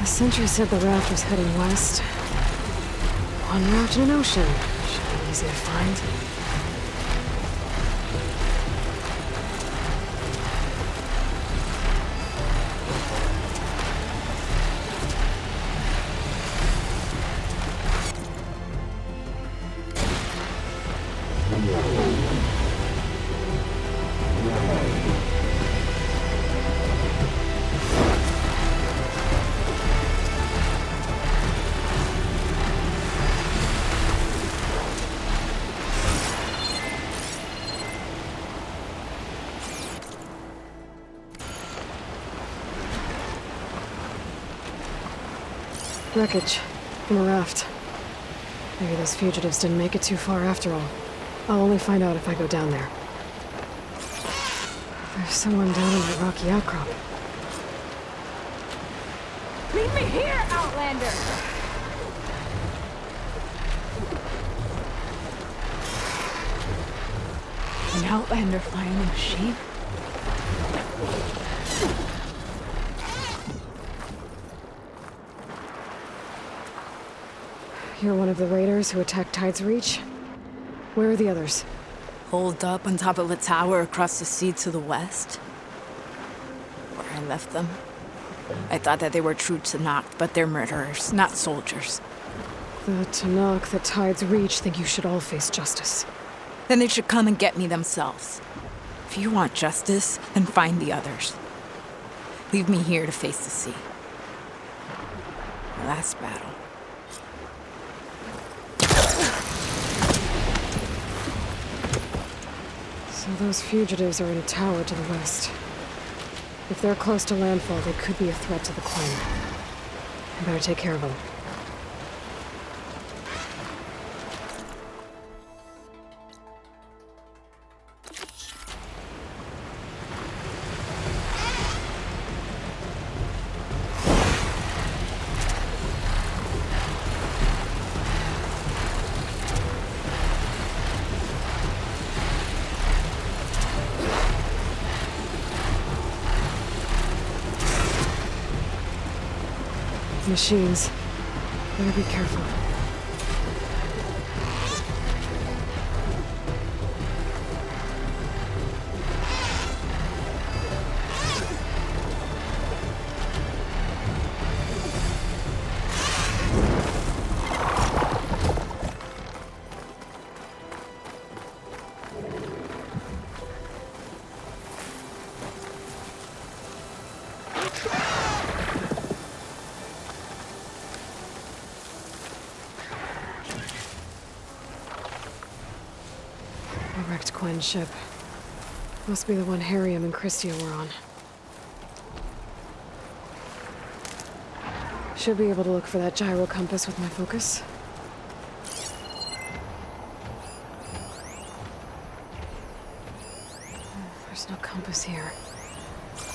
The sentry said the raft was heading west. One raft in an ocean. Should be easy to find. Wreckage from a raft. Maybe those fugitives didn't make it too far after all. I'll only find out if I go down there. There's someone down in that rocky outcrop. Leave me here, Outlander! An Outlander flying a machine? You're one of the raiders who attacked Tide's Reach? Where are the others? Holed up on top of a tower across the sea to the west. Where I left them. I thought that they were true Tenakth, but they're murderers, not soldiers. The Tenakth that Tide's Reach think you should all face justice. Then they should come and get me themselves. If you want justice, then find the others. Leave me here to face the sea. The last battle. So those fugitives are in a tower to the west. If they're close to landfall, they could be a threat to the claim. I better take care of them. Machines. Better be careful. A wrecked Quen ship. Must be the one Harrium and Christia were on. Should be able to look for that gyro compass with my focus. There's no compass here.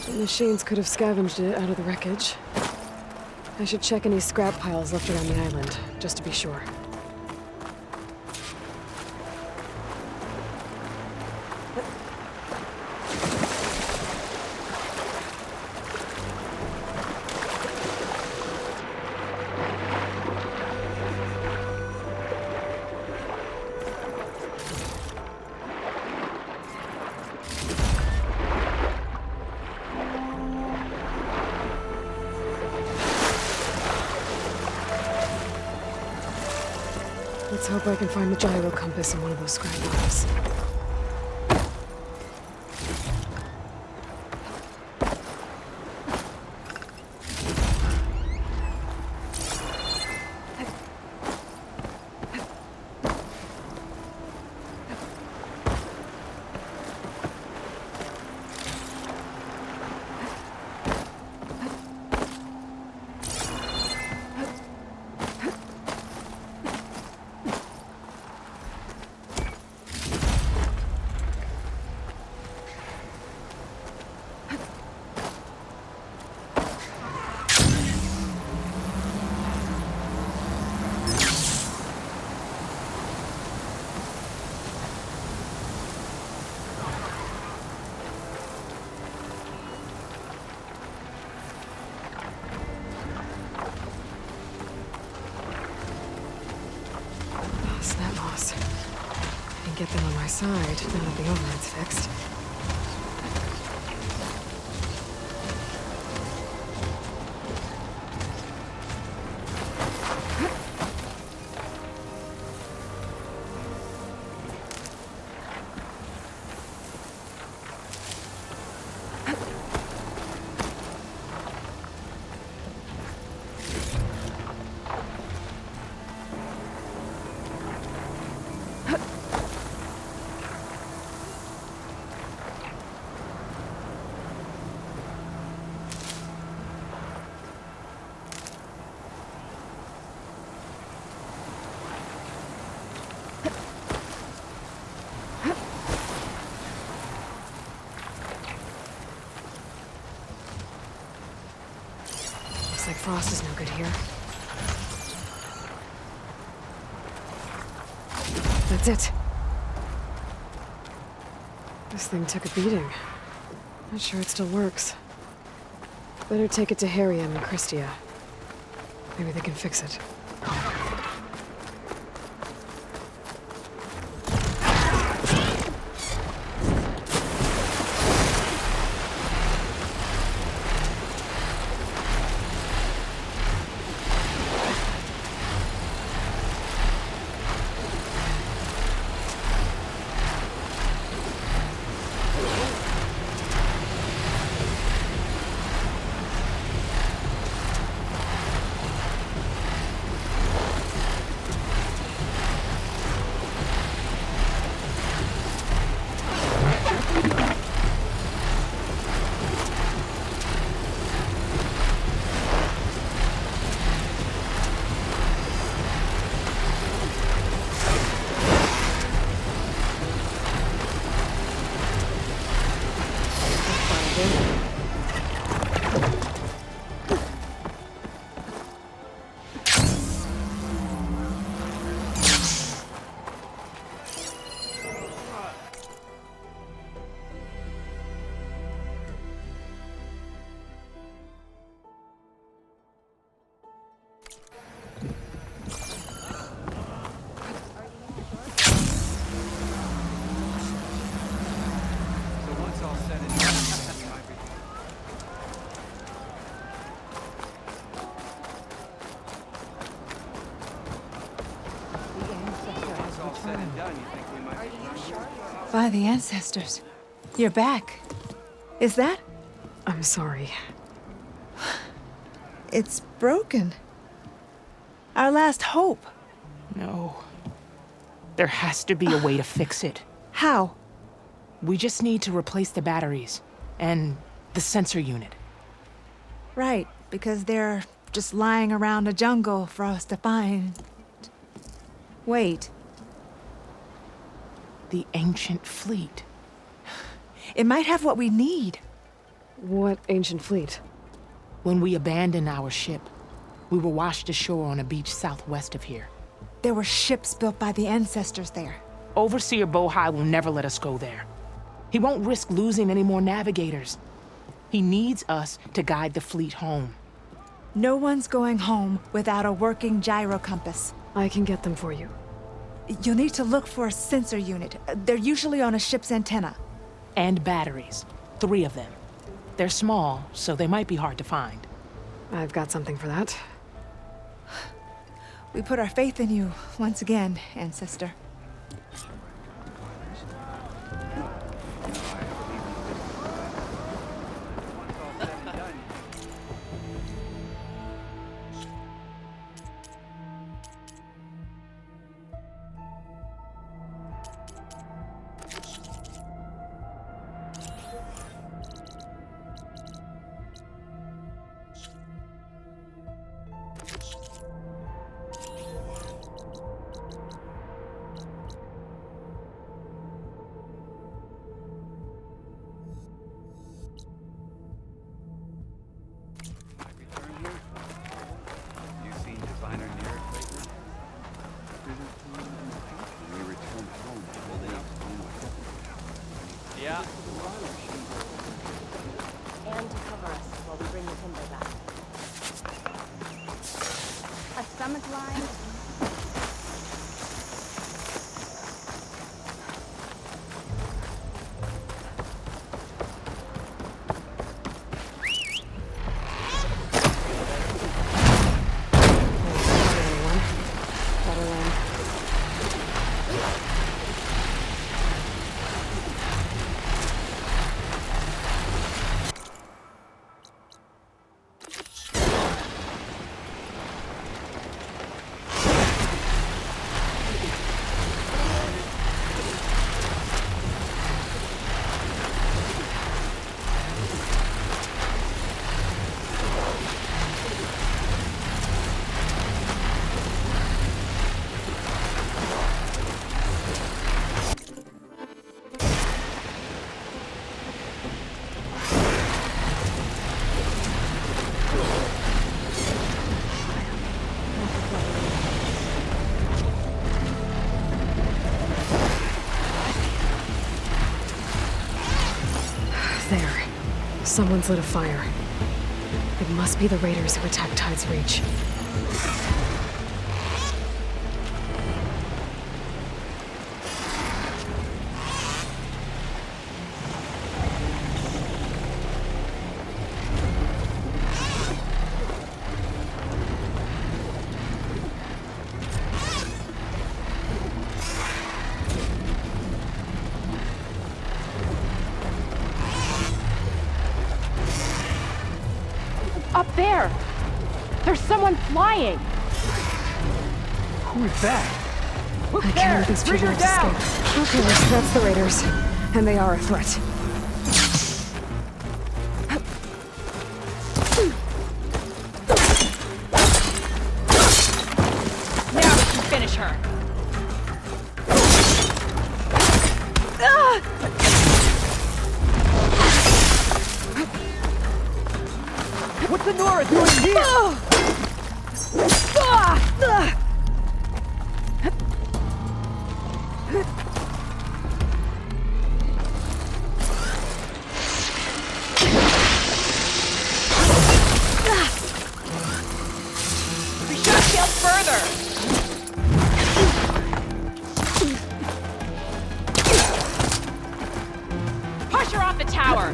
The machines could have scavenged it out of the wreckage. I should check any scrap piles left around the island, just to be sure. Let's hope I can find the gyro compass in one of those scrap piles. inside now that the override's fixed. Looks like Frost is no good here. That's it. This thing took a beating. Not sure it still works. Better take it to Harry and Christia. Maybe they can fix it. By the ancestors. You're back. Is that? I'm sorry. It's broken. Our last hope. No. There has to be a way to fix it. How? We just need to replace the batteries and the sensor unit. Right, because they're just lying around a jungle for us to find. Wait, The ancient fleet. it might have what we need. What ancient fleet? When we abandoned our ship, we were washed ashore on a beach southwest of here. There were ships built by the ancestors there. Overseer Bohai will never let us go there. He won't risk losing any more navigators. He needs us to guide the fleet home. No one's going home without a working gyro compass. I can get them for you. You'll need to look for a sensor unit. They're usually on a ship's antenna. And batteries. 3 of them. They're small, so they might be hard to find. I've got something for that. We put our faith in you once again, ancestor. Yeah. And to cover us while we bring the timber back. A stomach line. Someone's lit a fire. It must be the raiders who attacked Tide's Reach. Up there! There's someone flying! Who is that? Look I there! can't let these Bring her fugitives down! escape. Okay, that's the raiders. And they are a threat. Now we can finish her! What's the Nora doing here? We should have sailed further! Push her off the tower!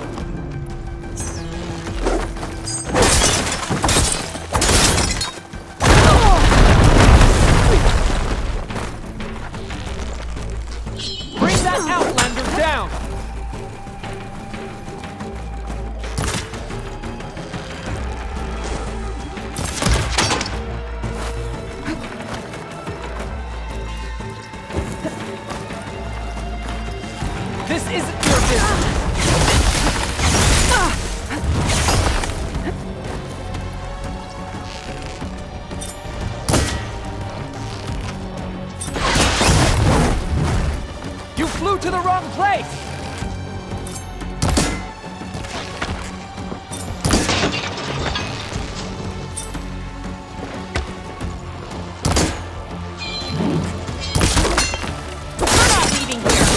Bring that Outlander down! This isn't your business! You flew to the wrong place! We're not leaving here!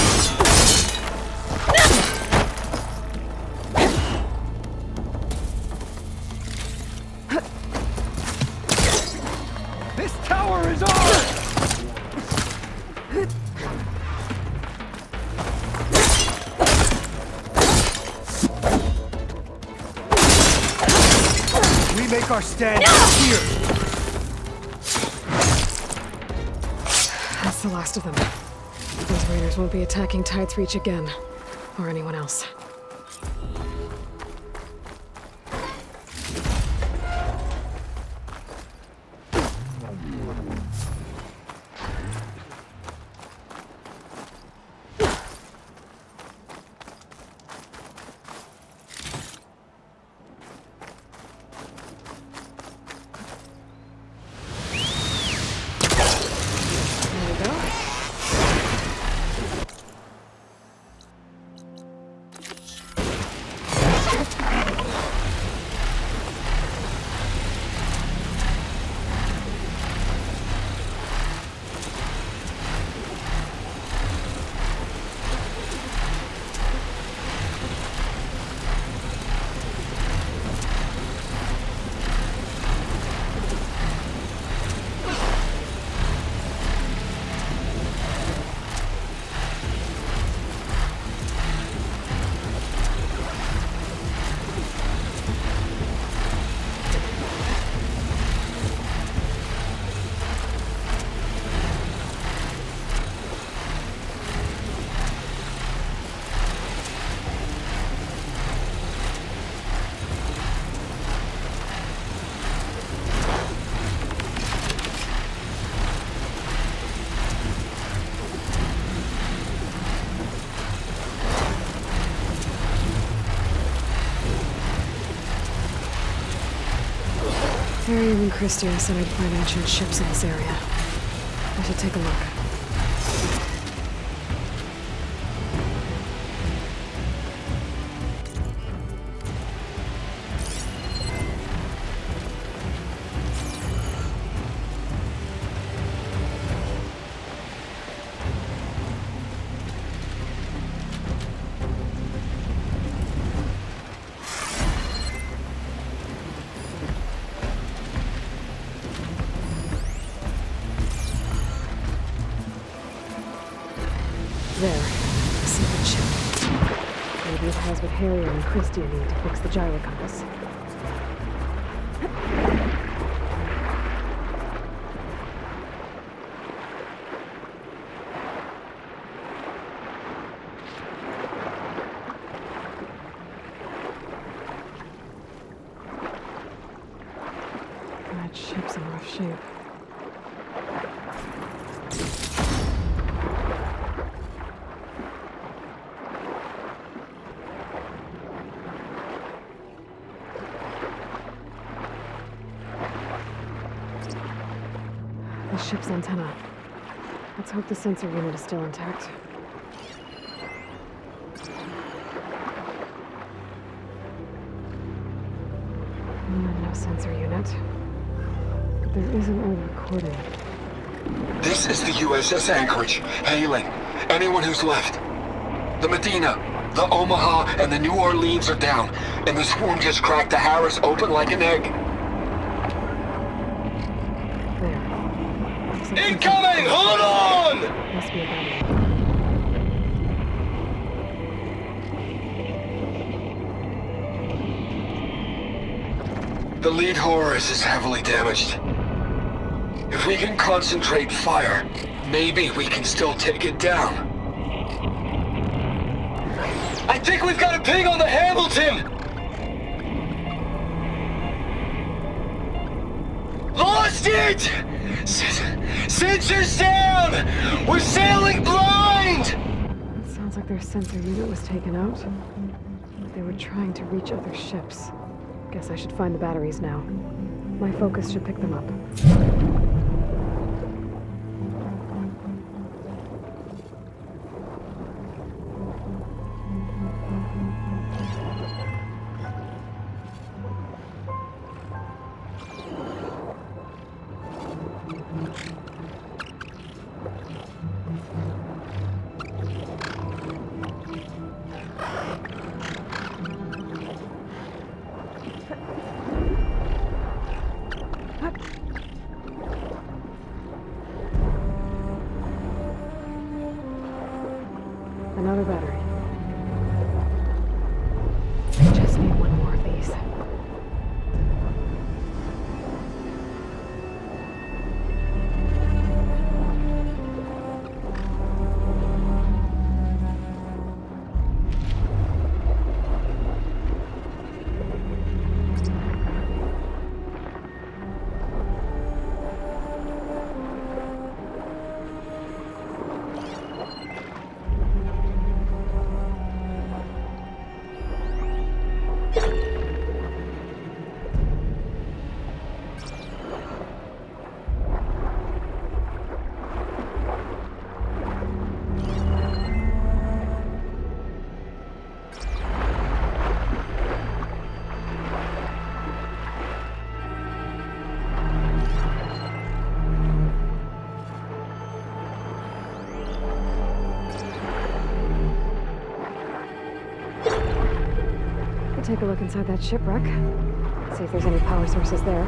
This tower is ours! We make our stand here! That's the last of them. Those raiders won't be attacking Tide's Reach again. Or anyone else. There we go. Arium and Christia said I'd find ancient ships in this area. I should take a look. has what Harrier and Christie need to fix the gyro compass. That ship's in rough shape. The ship's antenna. Let's hope the sensor unit is still intact. No sensor unit. But there is an old recording. This is the USS Anchorage. Hailing anyone who's left. The Medina, the Omaha, and the New Orleans are down, and the swarm just cracked the Harris open like an egg. There. Looks like Incoming! Hold on! must be a battery. The lead Horus is heavily damaged. If we can concentrate fire, maybe we can still take it down. I think we've got a ping on the Hamilton! Lost it! Sensors down! We're sailing blind! It sounds like their sensor unit was taken out. They were trying to reach other ships. Guess I should find the batteries now. My focus should pick them up. Another battery. I just need one more of these. Take a look inside that shipwreck. See if there's any power sources there.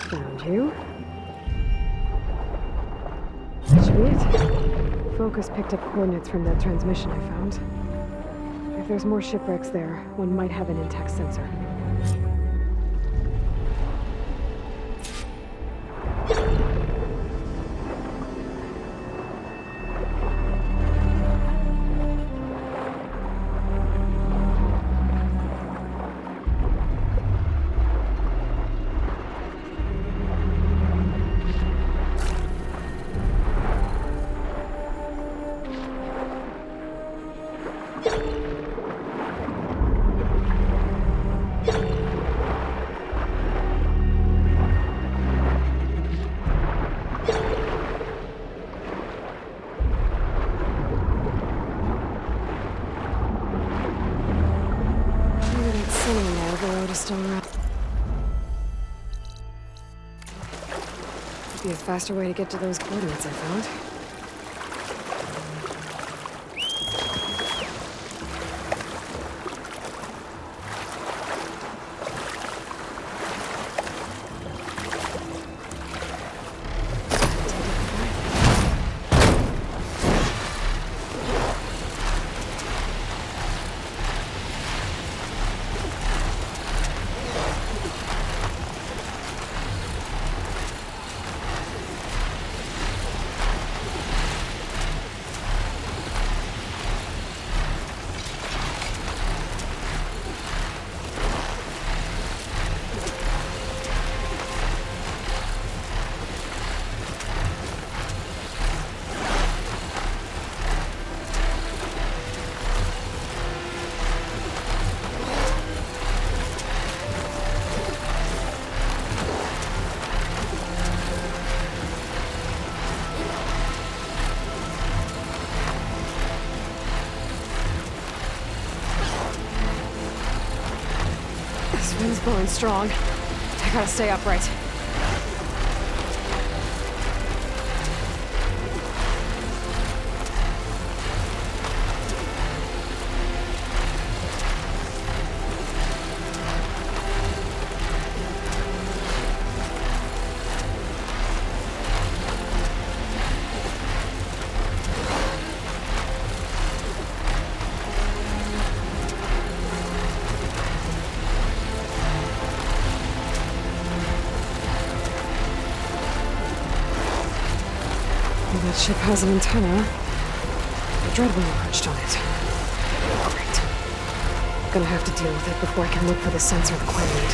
Found you. That should be it. Focus picked up coordinates from that transmission I found. If there's more shipwrecks there, one might have an intact sensor. is still around. Could be a faster way to get to those coordinates I found. This wind's blowing strong. I gotta stay upright. That ship has an antenna. A dreadwing perched on it. Great. Gonna have to deal with it before I can look for the sensor the Quinn need.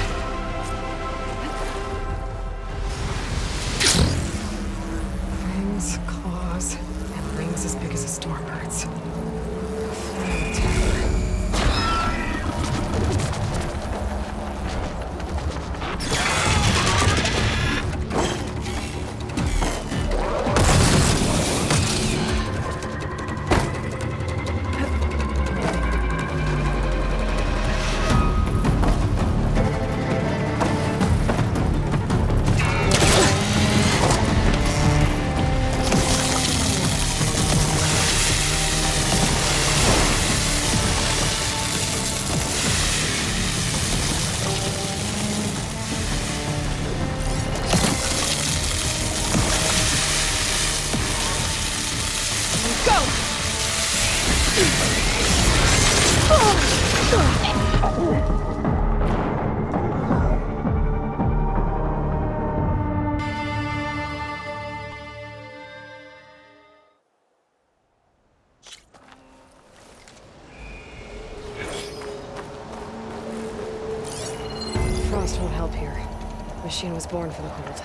Fangs, claws, and wings as big as a stormbird's. Frost won't help here. The machine was born for the cold.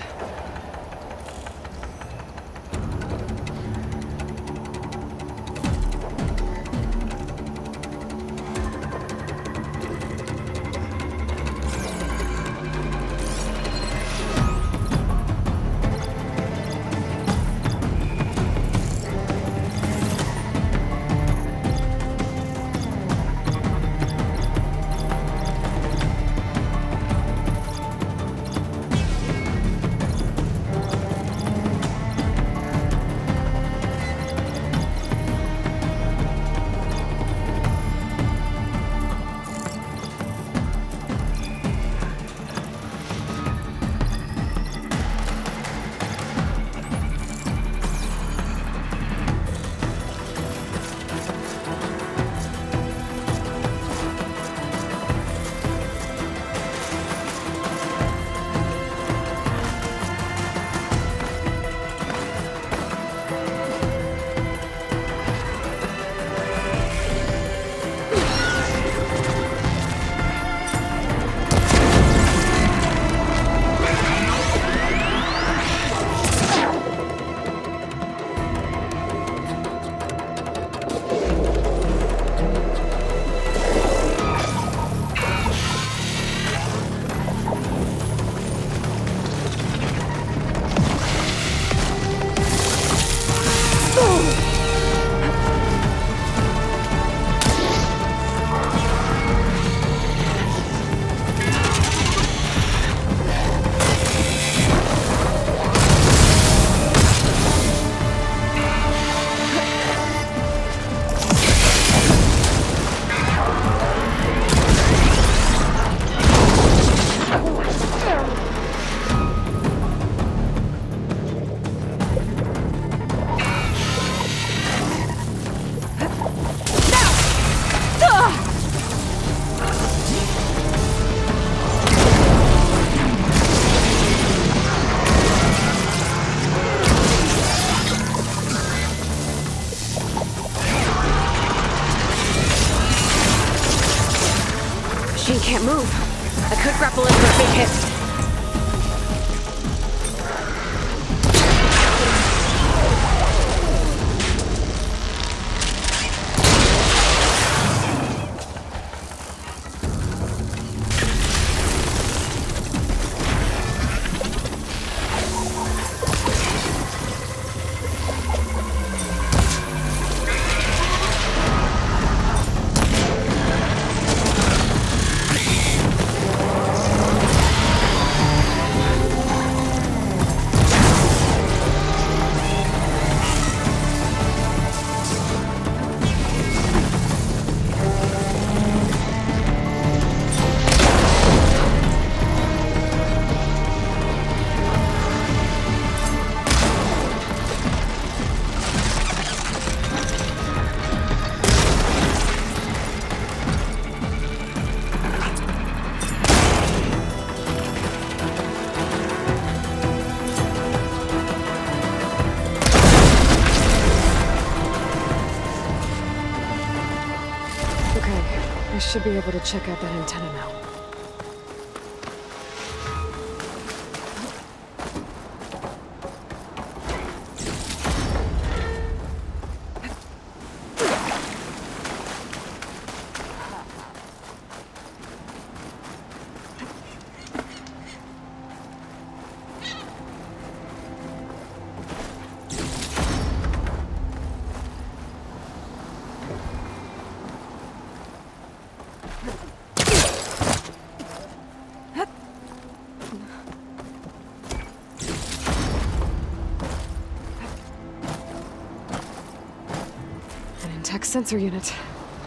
machine can't move. I could grapple in for a big hit. I should be able to check out that antenna now. Tech sensor unit.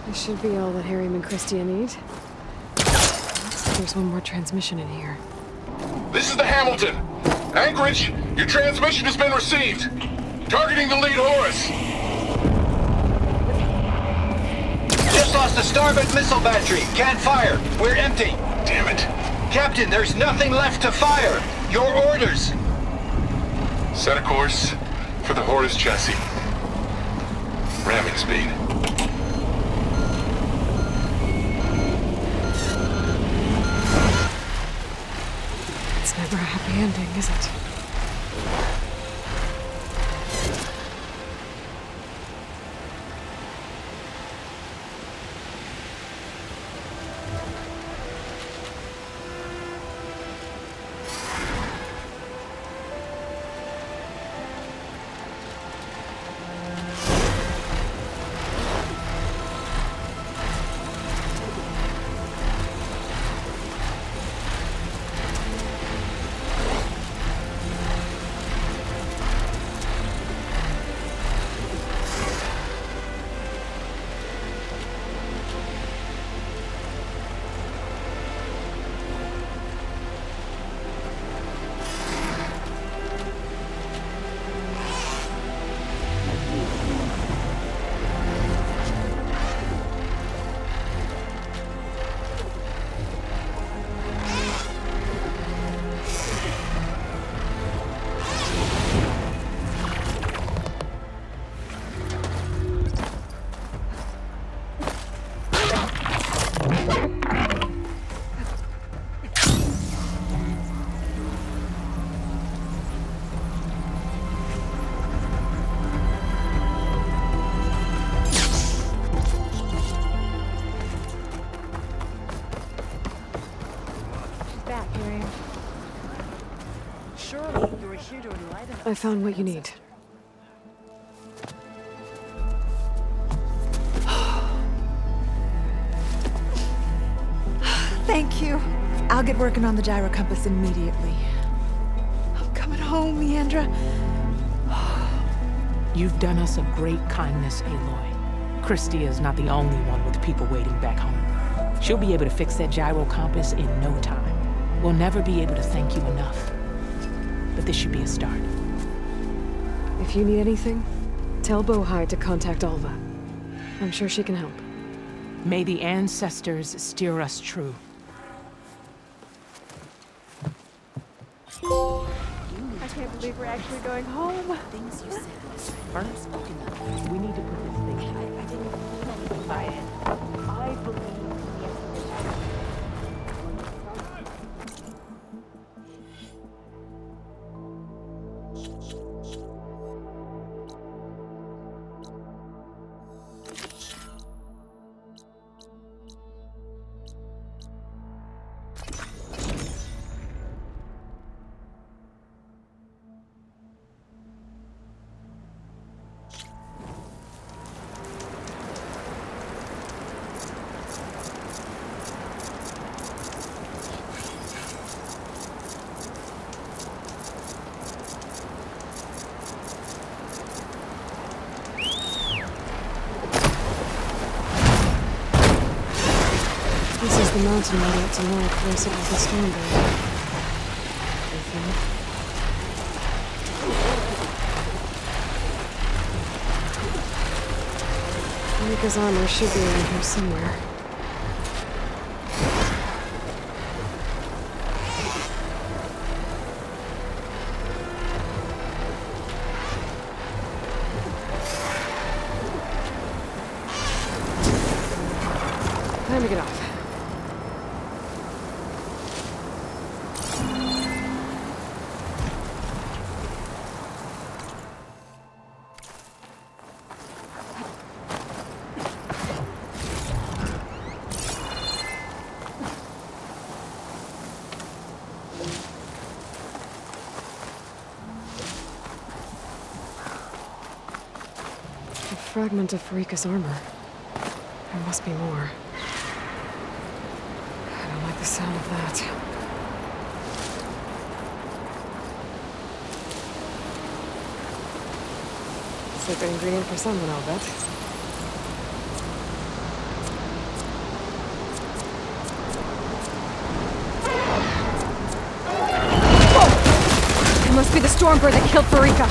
This should be all that Harry and Christia need. Looks like there's one more transmission in here. This is the Hamilton. Anchorage, your transmission has been received. Targeting the lead Horus. Just lost a starboard missile battery. Can't fire. We're empty. Damn it. Captain, there's nothing left to fire. Your orders. Set a course for the Horus chassis. Ramming speed. It's never a happy ending, is it? I found what you need. Thank you. I'll get working on the gyro compass immediately. I'm coming home, Leandra. You've done us a great kindness, Aloy. Christia is not the only one with people waiting back home. She'll be able to fix that gyro compass in no time. We'll never be able to thank you enough. But this should be a start. If you need anything, tell Bohai to contact Alva. I'm sure she can help. May the ancestors steer us true. I can't believe we're actually going home. Things you said aren't spoken of. We need to put this thing. I didn't buy it. I believe This is the mountain right out to north, closer to the Stormbird. I think. Mika's armor should be around here somewhere. Time to get off. A fragment of Farika's armor. There must be more. I don't like the sound of that. Secret ingredient for someone, I'll bet. Whoa! It must be the Stormbird that killed Farika.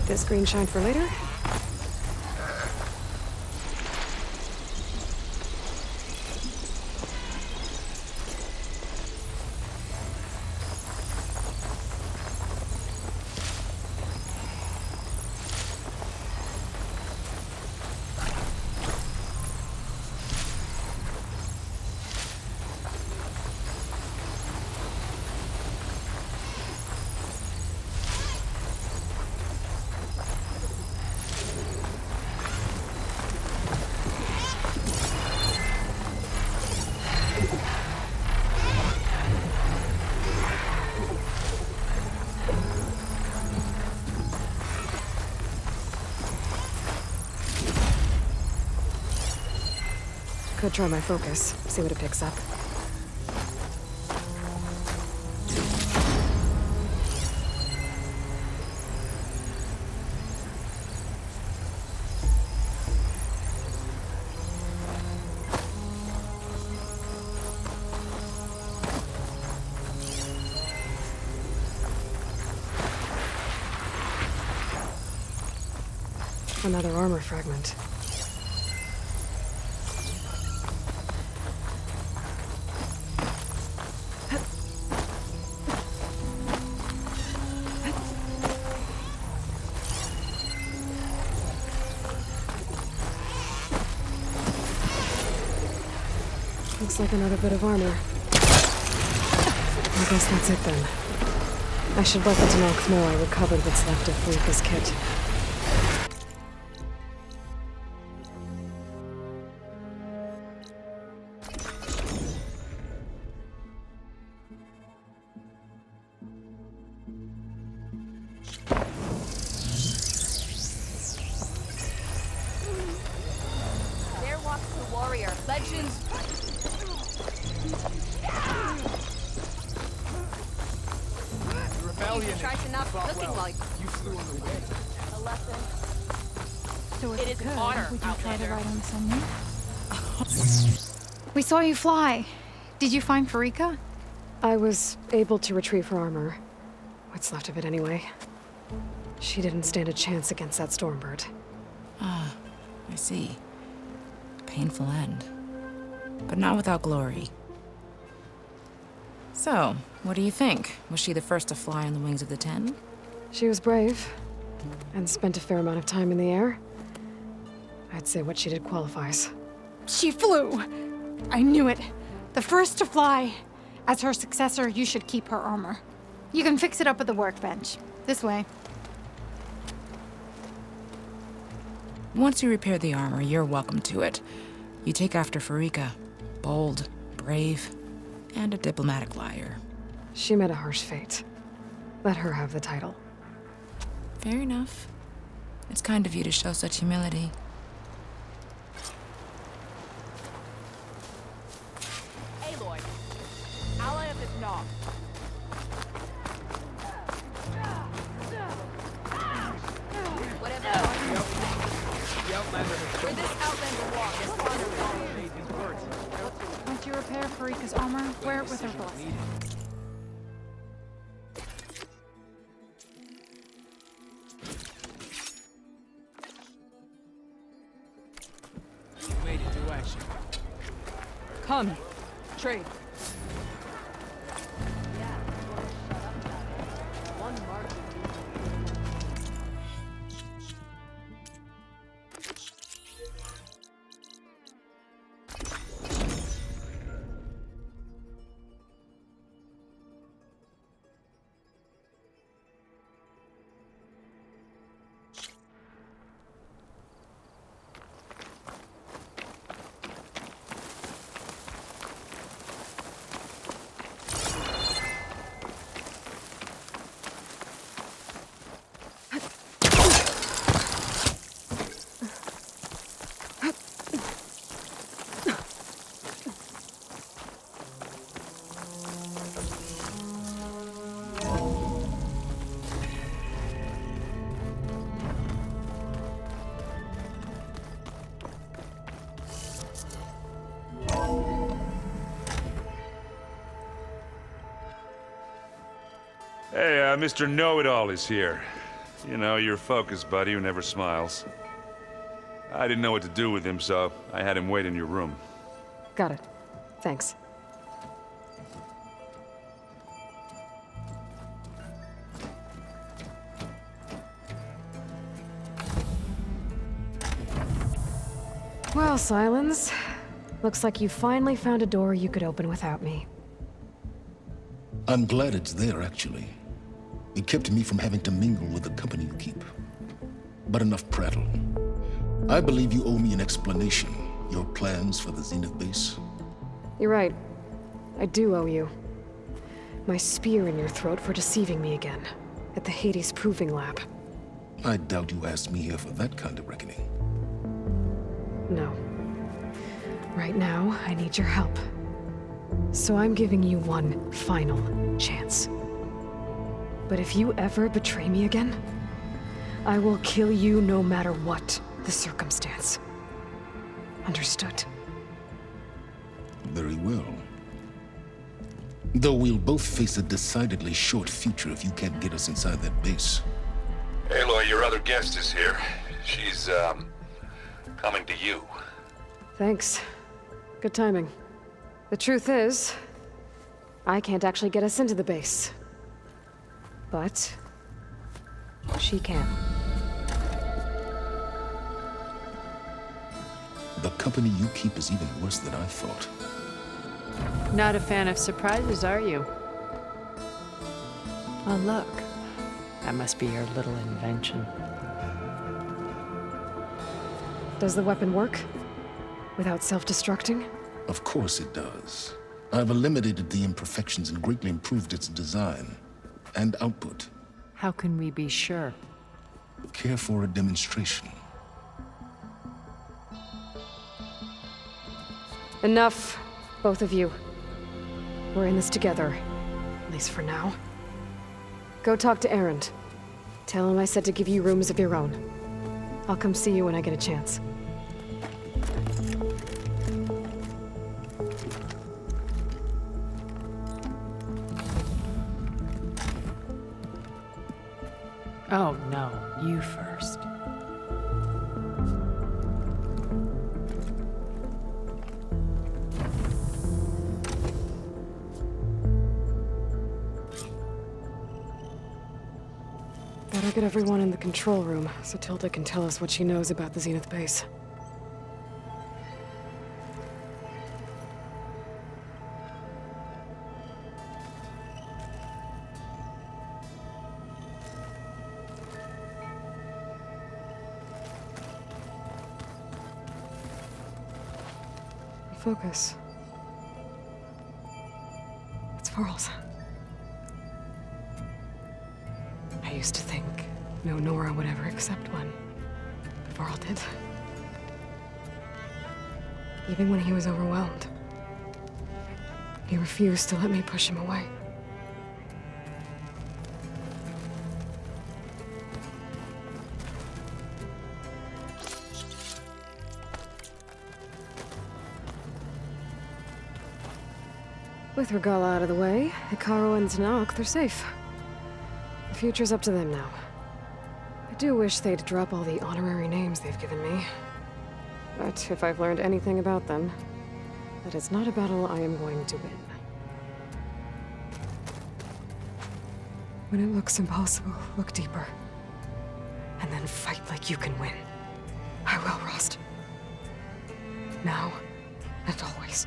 This green shine for later. Could try my focus, see what it picks up. Another armor fragment. Looks like another bit of armor. I guess that's it then. I should let the Tenakth know I recovered what's left of Farika's kit. There walks the warrior. Legends. Rebellion. Try to not be looking like You flew on the way. a lesson. So if It we is an could, honor, would you try to Outlander. ride on someone? We saw you fly. Did you find Farika? I was able to retrieve her armor. What's left of it anyway. She didn't stand a chance against that Stormbird. Ah, I see. Painful end. But not without glory. So, what do you think? Was she the first to fly on the wings of the Ten? She was brave, and spent a fair amount of time in the air. I'd say what she did qualifies. She flew! I knew it. The first to fly. As her successor, you should keep her armor. You can fix it up at the workbench. This way. Once you repair the armor, you're welcome to it. You take after Farika. Bold, brave, and a diplomatic liar. She met a harsh fate. Let her have the title. Fair enough. It's kind of you to show such humility. Aloy. Ally of the Tenakth. Whatever. Where this Outlander walk is honorable. Once you repair Farika's armor, wear it with her blessing. Made it to action. Come, trade. Hey, Mr. Know-It-All is here. You know, your focus buddy who never smiles. I didn't know what to do with him, so I had him wait in your room. Got it. Thanks. Well, Silence. Looks like you finally found a door you could open without me. I'm glad it's there, actually. It kept me from having to mingle with the company you keep. But enough prattle. I believe you owe me an explanation. Your plans for the Zenith base? You're right. I do owe you. My spear in your throat for deceiving me again. At the Hades Proving Lab. I doubt you asked me here for that kind of reckoning. No. Right now, I need your help. So I'm giving you one final chance. But if you ever betray me again, I will kill you no matter what the circumstance. Understood? Very well. Though we'll both face a decidedly short future if you can't get us inside that base. Aloy, your other guest is here. She's, coming to you. Thanks. Good timing. The truth is, I can't actually get us into the base. But she can. The company you keep is even worse than I thought. Not a fan of surprises, are you? Oh, look. That must be your little invention. Does the weapon work? Without self-destructing? Of course it does. I've eliminated the imperfections and greatly improved its design and output. How can we be sure? Care for a demonstration? Enough, both of you. We're in this together, at least for now. Go talk to Erend. Tell him I said to give you rooms of your own. I'll come see you when I get a chance. Oh, no. You first. Better get everyone in the control room, so Tilda can tell us what she knows about the Zenith base. Focus. It's Varl's. I used to think no Nora would ever accept one, but Varl did. Even when he was overwhelmed. He refused to let me push him away. With Regalla out of the way, Hekarro and Tenakth, they're safe. The future's up to them now. I do wish they'd drop all the honorary names they've given me. But if I've learned anything about them, that it's not a battle I am going to win. When it looks impossible, look deeper. And then fight like you can win. I will, Rost. Now and always.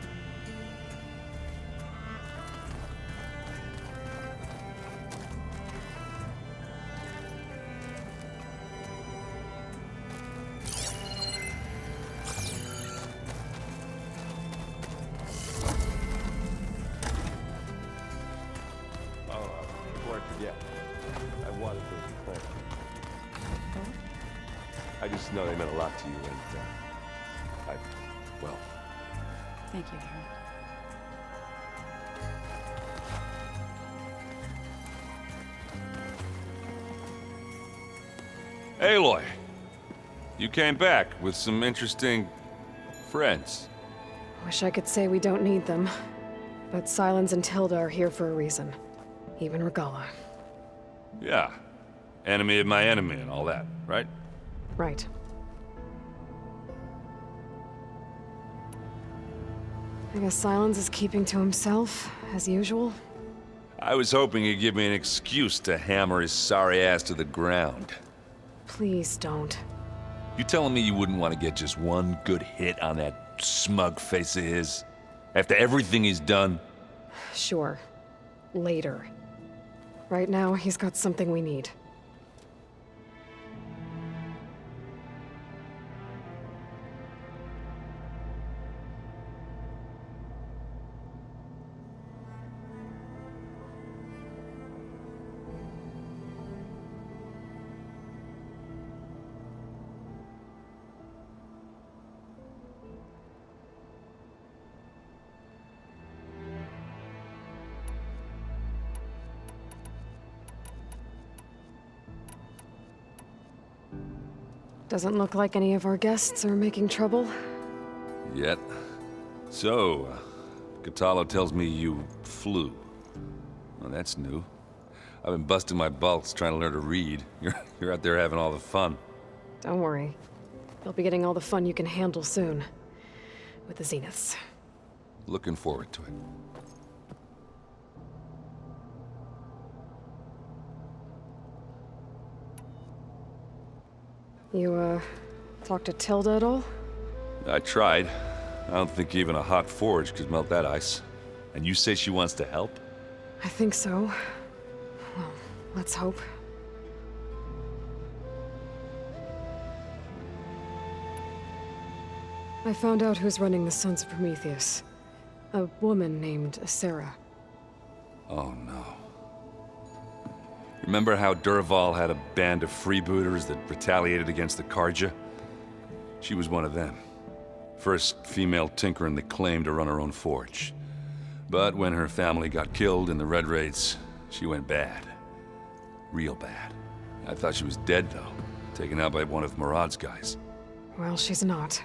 I just know they meant a lot to you, and, well... Thank you, Harry. Aloy, you came back with some interesting friends. Wish I could say we don't need them. But Sylens and Tilda are here for a reason. Even Regalla. Yeah. Enemy of my enemy and all that, right? Right. I guess Sylens is keeping to himself, as usual. I was hoping he'd give me an excuse to hammer his sorry ass to the ground. Please don't. You telling me you wouldn't want to get just one good hit on that smug face of his? After everything he's done? Sure. Later. Right now, he's got something we need. Doesn't look like any of our guests are making trouble. Yet. So, Kotallo tells me you flew. Well, that's new. I've been busting my balls trying to learn to read. You're out there having all the fun. Don't worry. You'll be getting all the fun you can handle soon. With the Zeniths. Looking forward to it. You, talked to Tilda at all? I tried. I don't think even a hot forge could melt that ice. And you say she wants to help? I think so. Well, let's hope. I found out who's running the Sons of Prometheus. A woman named Sarah. Oh no. Remember how Durval had a band of freebooters that retaliated against the Carja? She was one of them. First female tinker in the claim to run her own forge. But when her family got killed in the Red Raids, she went bad. Real bad. I thought she was dead, though. Taken out by one of Murad's guys. Well, she's not.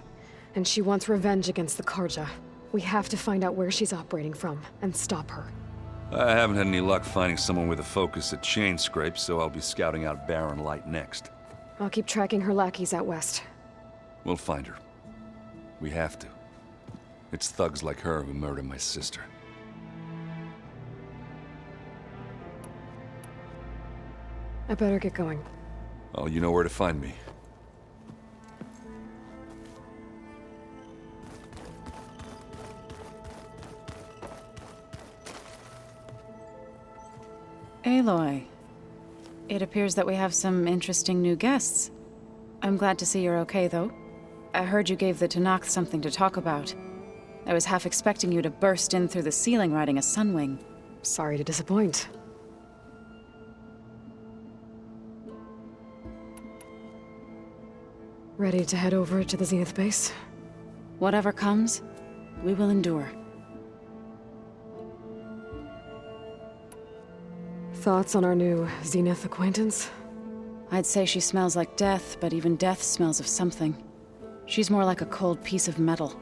And she wants revenge against the Carja. We have to find out where she's operating from, and stop her. I haven't had any luck finding someone with a focus at chain scrapes, so I'll be scouting out Baron Light next. I'll keep tracking her lackeys out west. We'll find her. We have to. It's thugs like her who murdered my sister. I better get going. Oh, you know where to find me. Aloy, it appears that we have some interesting new guests. I'm glad to see you're okay, though. I heard you gave the Tenakth something to talk about. I was half expecting you to burst in through the ceiling riding a Sunwing. Sorry to disappoint. Ready to head over to the Zenith base? Whatever comes, we will endure. Thoughts on our new Zenith acquaintance? I'd say she smells like death, but even death smells of something. She's more like a cold piece of metal,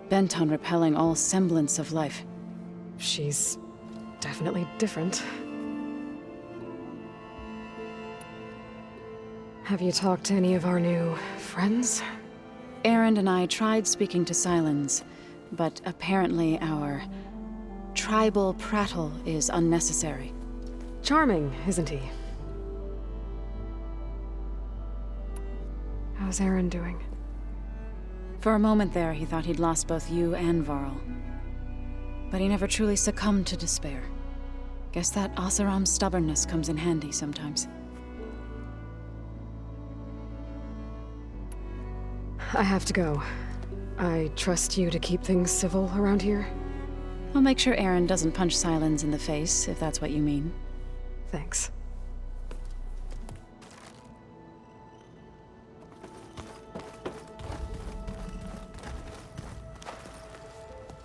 bent on repelling all semblance of life. She's definitely different. Have you talked to any of our new friends? Erend and I tried speaking to Sylens, but apparently our tribal prattle is unnecessary. Charming, isn't he? How's Erend doing? For a moment there, he thought he'd lost both you and Varl. But he never truly succumbed to despair. Guess that Oseram's stubbornness comes in handy sometimes. I have to go. I trust you to keep things civil around here? I'll make sure Erend doesn't punch Sylens in the face, if that's what you mean. Thanks.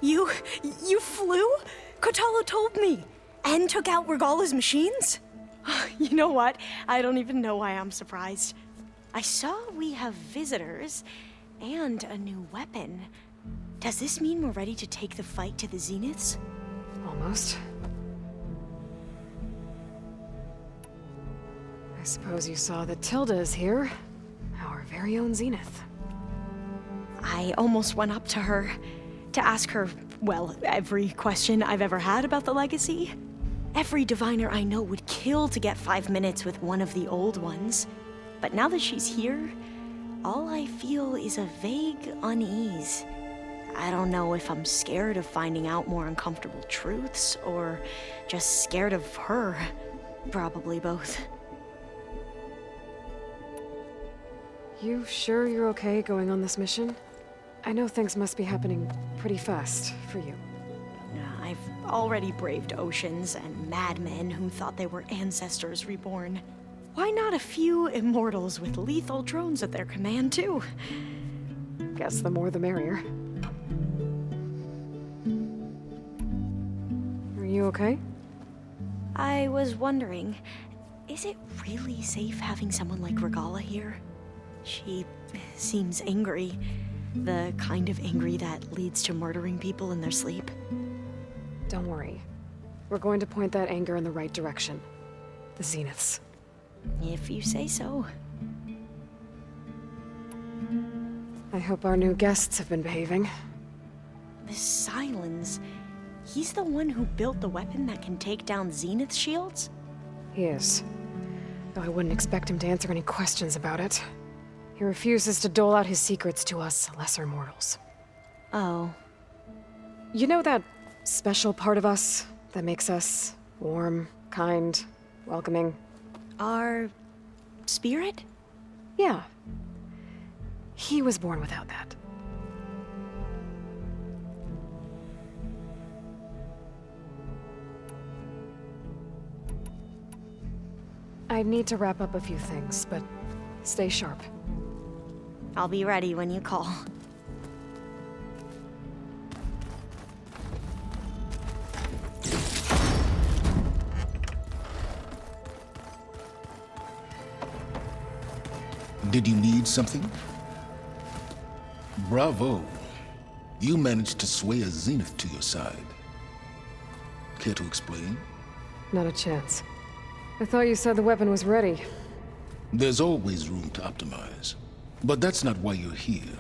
You flew? Kotallo told me. And took out Regalla's machines? You know what? I don't even know why I'm surprised. I saw we have visitors and a new weapon. Does this mean we're ready to take the fight to the Zeniths? Almost. I suppose you saw that Tilda is here. Our very own Zenith. I almost went up to her to ask her, well, every question I've ever had about the Legacy. Every diviner I know would kill to get 5 minutes with one of the old ones. But now that she's here, all I feel is a vague unease. I don't know if I'm scared of finding out more uncomfortable truths, or just scared of her. Probably both. You sure you're okay going on this mission? I know things must be happening pretty fast for you. I've already braved oceans and madmen who thought they were ancestors reborn. Why not a few immortals with lethal drones at their command, too? Guess the more the merrier. Are you okay? I was wondering, is it really safe having someone like Regalla here? She seems angry. The kind of angry that leads to murdering people in their sleep. Don't worry. We're going to point that anger in the right direction. The Zeniths. If you say so. I hope our new guests have been behaving. This Silence, he's the one who built the weapon that can take down Zenith shields? He is. Though I wouldn't expect him to answer any questions about it. He refuses to dole out his secrets to us lesser mortals. Oh. You know that special part of us that makes us warm, kind, welcoming? Our spirit? Yeah. He was born without that. I need to wrap up a few things, but stay sharp. I'll be ready when you call. Did you need something? Bravo. You managed to sway a Zenith to your side. Care to explain? Not a chance. I thought you said the weapon was ready. There's always room to optimize. But that's not why you're here.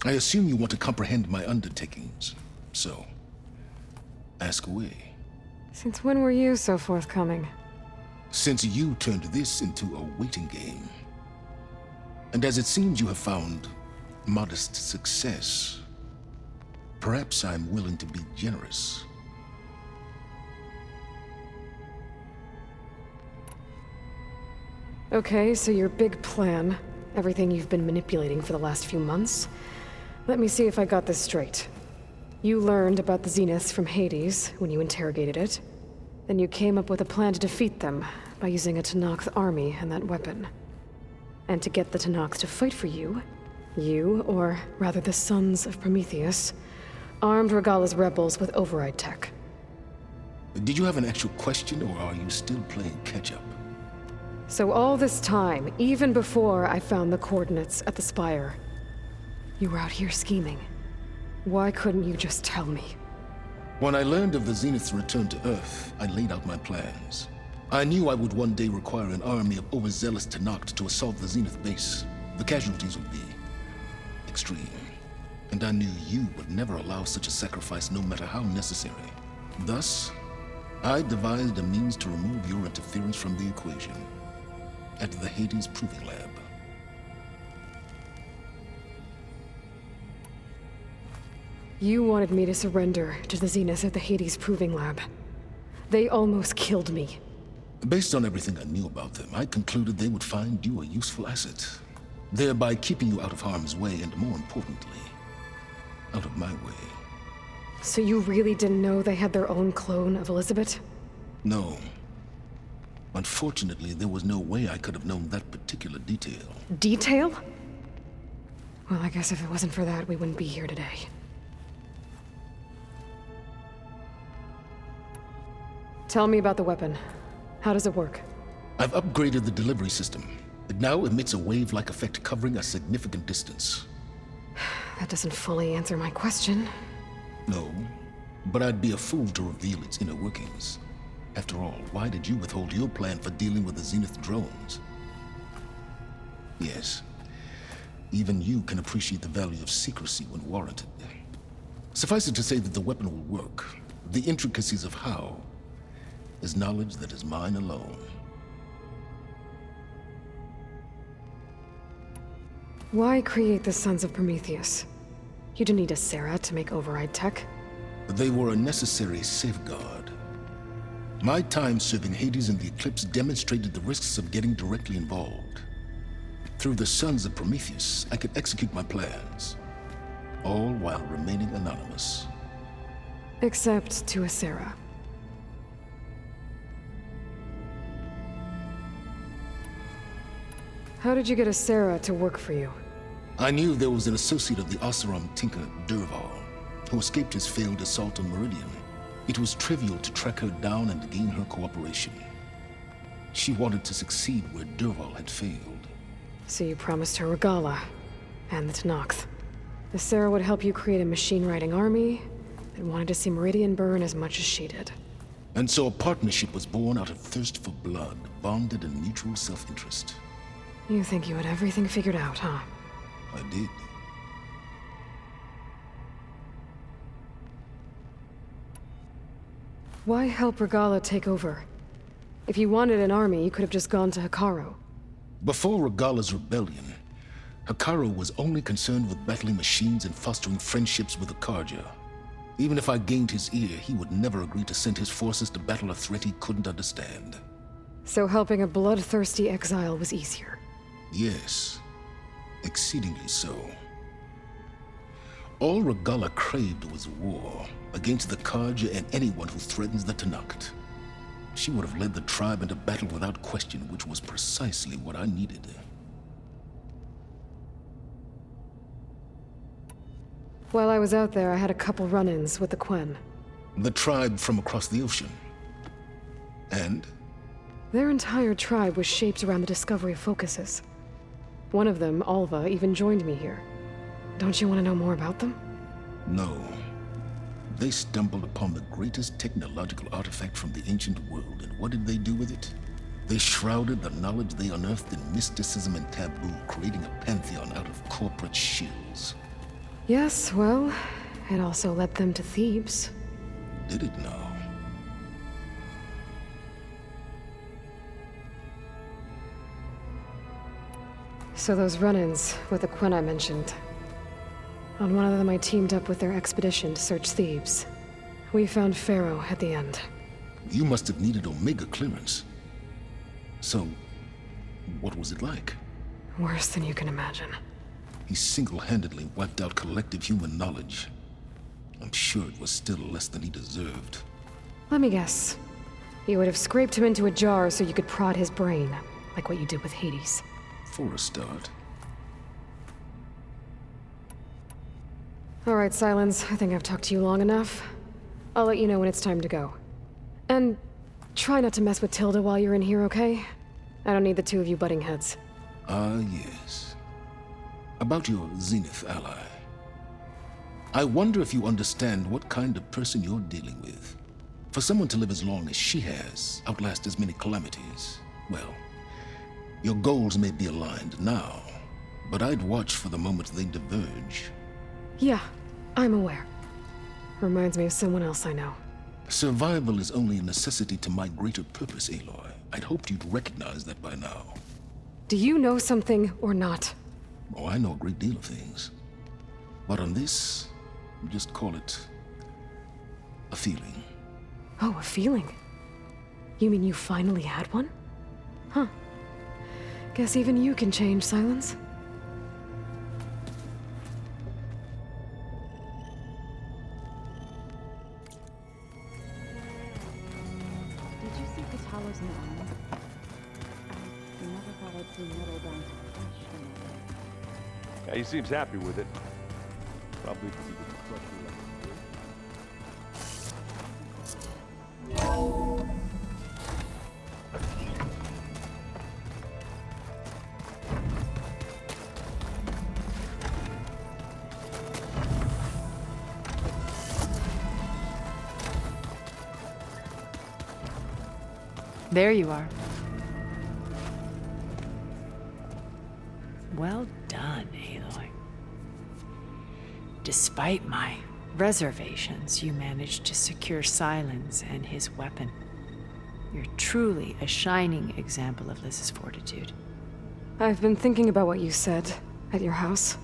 I assume you want to comprehend my undertakings. So, ask away. Since when were you so forthcoming? Since you turned this into a waiting game. And as it seems you have found modest success, perhaps I'm willing to be generous. Okay, so your big plan, everything you've been manipulating for the last few months. Let me see if I got this straight. You learned about the Zeniths from Hades when you interrogated it. Then you came up with a plan to defeat them by using a Tenakth army and that weapon. And to get the Tenakth to fight for you, or rather the Sons of Prometheus, armed Regalla's rebels with override tech. Did you have an actual question, or are you still playing catch-up? So all this time, even before I found the coordinates at the Spire, you were out here scheming. Why couldn't you just tell me? When I learned of the Zenith's return to Earth, I laid out my plans. I knew I would one day require an army of overzealous Tenakth to assault the Zenith base. The casualties would be extreme. And I knew you would never allow such a sacrifice, no matter how necessary. Thus, I devised a means to remove your interference from the equation. At the Hades Proving Lab. You wanted me to surrender to the Zeniths at the Hades Proving Lab. They almost killed me. Based on everything I knew about them, I concluded they would find you a useful asset, thereby keeping you out of harm's way and, more importantly, out of my way. So you really didn't know they had their own clone of Elizabeth? No. Unfortunately, there was no way I could have known that particular detail. Detail? Well, I guess if it wasn't for that, we wouldn't be here today. Tell me about the weapon. How does it work? I've upgraded the delivery system. It now emits a wave-like effect covering a significant distance. That doesn't fully answer my question. No, but I'd be a fool to reveal its inner workings. After all, why did you withhold your plan for dealing with the Zenith drones? Yes, even you can appreciate the value of secrecy when warranted. Suffice it to say that the weapon will work. The intricacies of how is knowledge that is mine alone. Why create the Sons of Prometheus? You didn't need a Sarah to make override tech. They were a necessary safeguard. My time serving Hades in the Eclipse demonstrated the risks of getting directly involved. Through the Sons of Prometheus, I could execute my plans, all while remaining anonymous. Except to Asera. How did you get Asera to work for you? I knew there was an associate of the Oseram tinker, Dervahl, who escaped his failed assault on Meridian. It was trivial to track her down and gain her cooperation. She wanted to succeed where Dervahl had failed. So you promised her Regala, and the Tenakth. The Sarah would help you create a machine-riding army that wanted to see Meridian burn as much as she did. And so a partnership was born out of thirst for blood, bonded in mutual self-interest. You think you had everything figured out, huh? I did. Why help Regala take over? If you wanted an army, you could have just gone to Hekarro. Before Regala's rebellion, Hekarro was only concerned with battling machines and fostering friendships with the Karja. Even if I gained his ear, he would never agree to send his forces to battle a threat he couldn't understand. So helping a bloodthirsty exile was easier? Yes, exceedingly so. All Regala craved was war against the Karja and anyone who threatens the Tenakth. She would have led the tribe into battle without question, which was precisely what I needed. While I was out there, I had a couple run-ins with the Quen. The tribe from across the ocean. And? Their entire tribe was shaped around the discovery of focuses. One of them, Alva, even joined me here. Don't you want to know more about them? No. They stumbled upon the greatest technological artifact from the ancient world, and what did they do with it? They shrouded the knowledge they unearthed in mysticism and taboo, creating a pantheon out of corporate shills. Yes, well, it also led them to Thebes. Did it now? So those run-ins with the Quen I mentioned. On one of them I teamed up with their expedition to search Thebes. We found Pharaoh at the end. You must have needed Omega clearance. So, what was it like? Worse than you can imagine. He single-handedly wiped out collective human knowledge. I'm sure it was still less than he deserved. Let me guess. You would have scraped him into a jar so you could prod his brain, like what you did with Hades. For a start. All right, Silence. I think I've talked to you long enough. I'll let you know when it's time to go. And try not to mess with Tilda while you're in here, okay? I don't need the two of you butting heads. Ah, yes. About your Zenith ally. I wonder if you understand what kind of person you're dealing with. For someone to live as long as she has, outlast as many calamities, well, your goals may be aligned now, but I'd watch for the moment they diverge. Yeah, I'm aware. Reminds me of someone else I know. Survival is only a necessity to my greater purpose, Aloy. I'd hoped you'd recognize that by now. Do you know something or not? Oh, I know a great deal of things. But on this, just call it a feeling. Oh, a feeling? You mean you finally had one? Huh. Guess even you can change, Silence. Did you see Kotallo's in the armor? I never thought I'd see metal down to flesh. Yeah, he seems happy with it. Probably because he gets to crush There you are. Well done, Aloy. Despite my reservations, you managed to secure Silence and his weapon. You're truly a shining example of Liz's fortitude. I've been thinking about what you said at your house.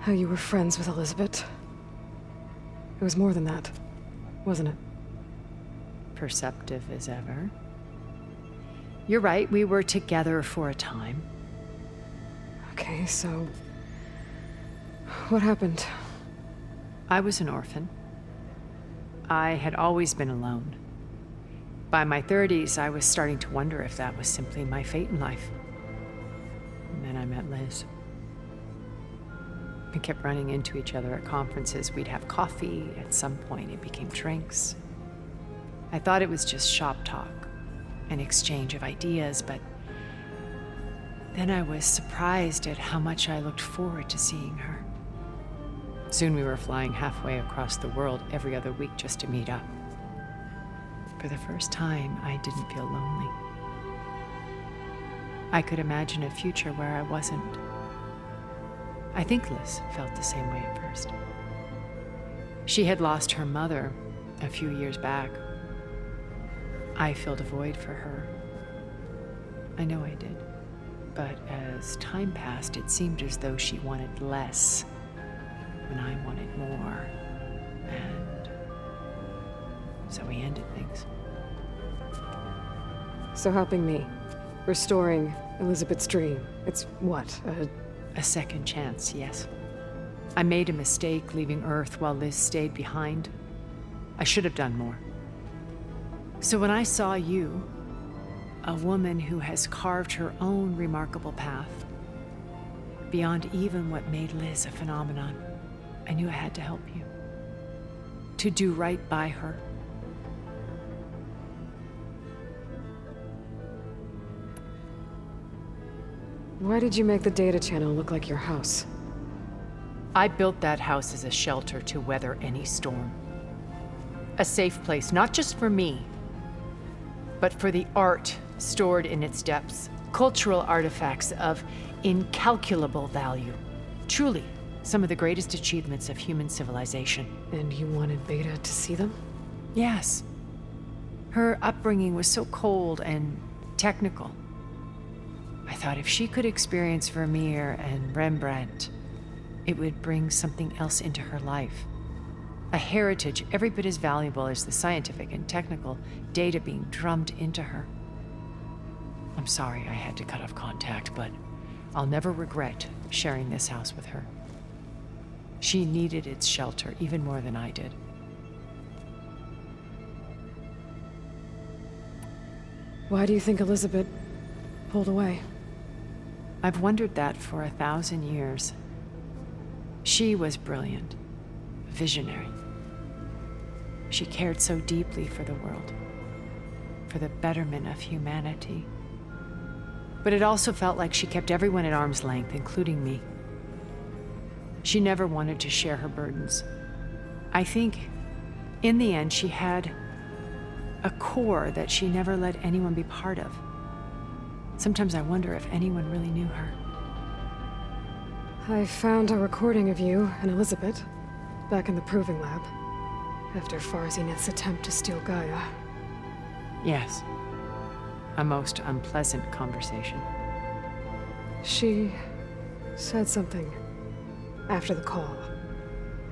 How you were friends with Elizabeth. It was more than that, wasn't it? Perceptive as ever. You're right, we were together for a time. Okay, so... what happened? I was an orphan. I had always been alone. By my 30s, I was starting to wonder if that was simply my fate in life. And then I met Liz. We kept running into each other at conferences. We'd have coffee. At some point, it became drinks. I thought it was just shop talk, an exchange of ideas, but Then I was surprised at how much I looked forward to seeing her. Soon we were flying halfway across the world every other week just to meet up. For the first time, I didn't feel lonely. I could imagine a future where I wasn't. I think Liz felt the same way at first. She had lost her mother a few years back. I filled a void for her. I know I did. But as time passed, it seemed as though she wanted less when I wanted more. And so we ended things. So helping me, restoring Elizabeth's dream, it's what, a second chance, yes. I made a mistake leaving Earth while Liz stayed behind. I should have done more. So when I saw you, a woman who has carved her own remarkable path, beyond even what made Liz a phenomenon, I knew I had to help you. To do right by her. Why did you make the data channel look like your house? I built that house as a shelter to weather any storm. A safe place, not just for me, but for the art stored in its depths, cultural artifacts of incalculable value. Truly, some of the greatest achievements of human civilization. And you wanted Beta to see them? Yes. Her upbringing was so cold and technical. I thought if she could experience Vermeer and Rembrandt, it would bring something else into her life. A heritage every bit as valuable as the scientific and technical data being drummed into her. I'm sorry I had to cut off contact, but I'll never regret sharing this house with her. She needed its shelter even more than I did. Why do you think Elizabeth pulled away? I've wondered that for 1,000 years. She was brilliant, visionary. She cared so deeply for the world, for the betterment of humanity. But it also felt like she kept everyone at arm's length, including me. She never wanted to share her burdens. I think, in the end, she had a core that she never let anyone be part of. Sometimes I wonder if anyone really knew her. I found a recording of you and Elizabeth back in the Proving Lab after Far Zenith's attempt to steal Gaia. Yes. A most unpleasant conversation. She said something after the call.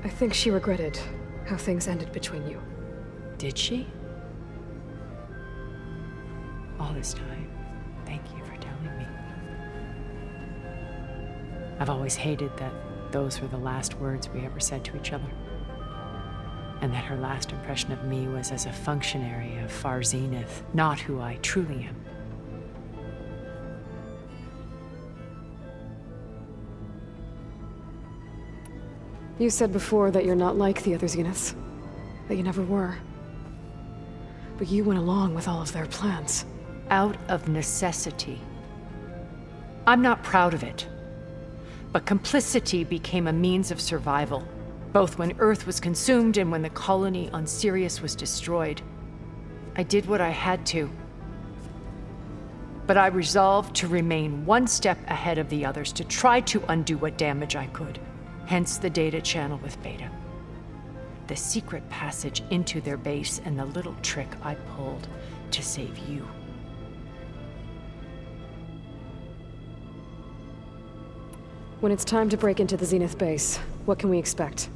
I think she regretted how things ended between you. Did she? All this time, thank you for telling me. I've always hated that those were the last words we ever said to each other. And that her last impression of me was as a functionary of Far Zenith, not who I truly am. You said before that you're not like the other Zeniths. That you never were. But you went along with all of their plans. Out of necessity. I'm not proud of it. But complicity became a means of survival, both when Earth was consumed and when the colony on Sirius was destroyed. I did what I had to. But I resolved to remain one step ahead of the others, to try to undo what damage I could. Hence the data channel with Beta. The secret passage into their base and the little trick I pulled to save you. When it's time to break into the Zenith base, what can we expect?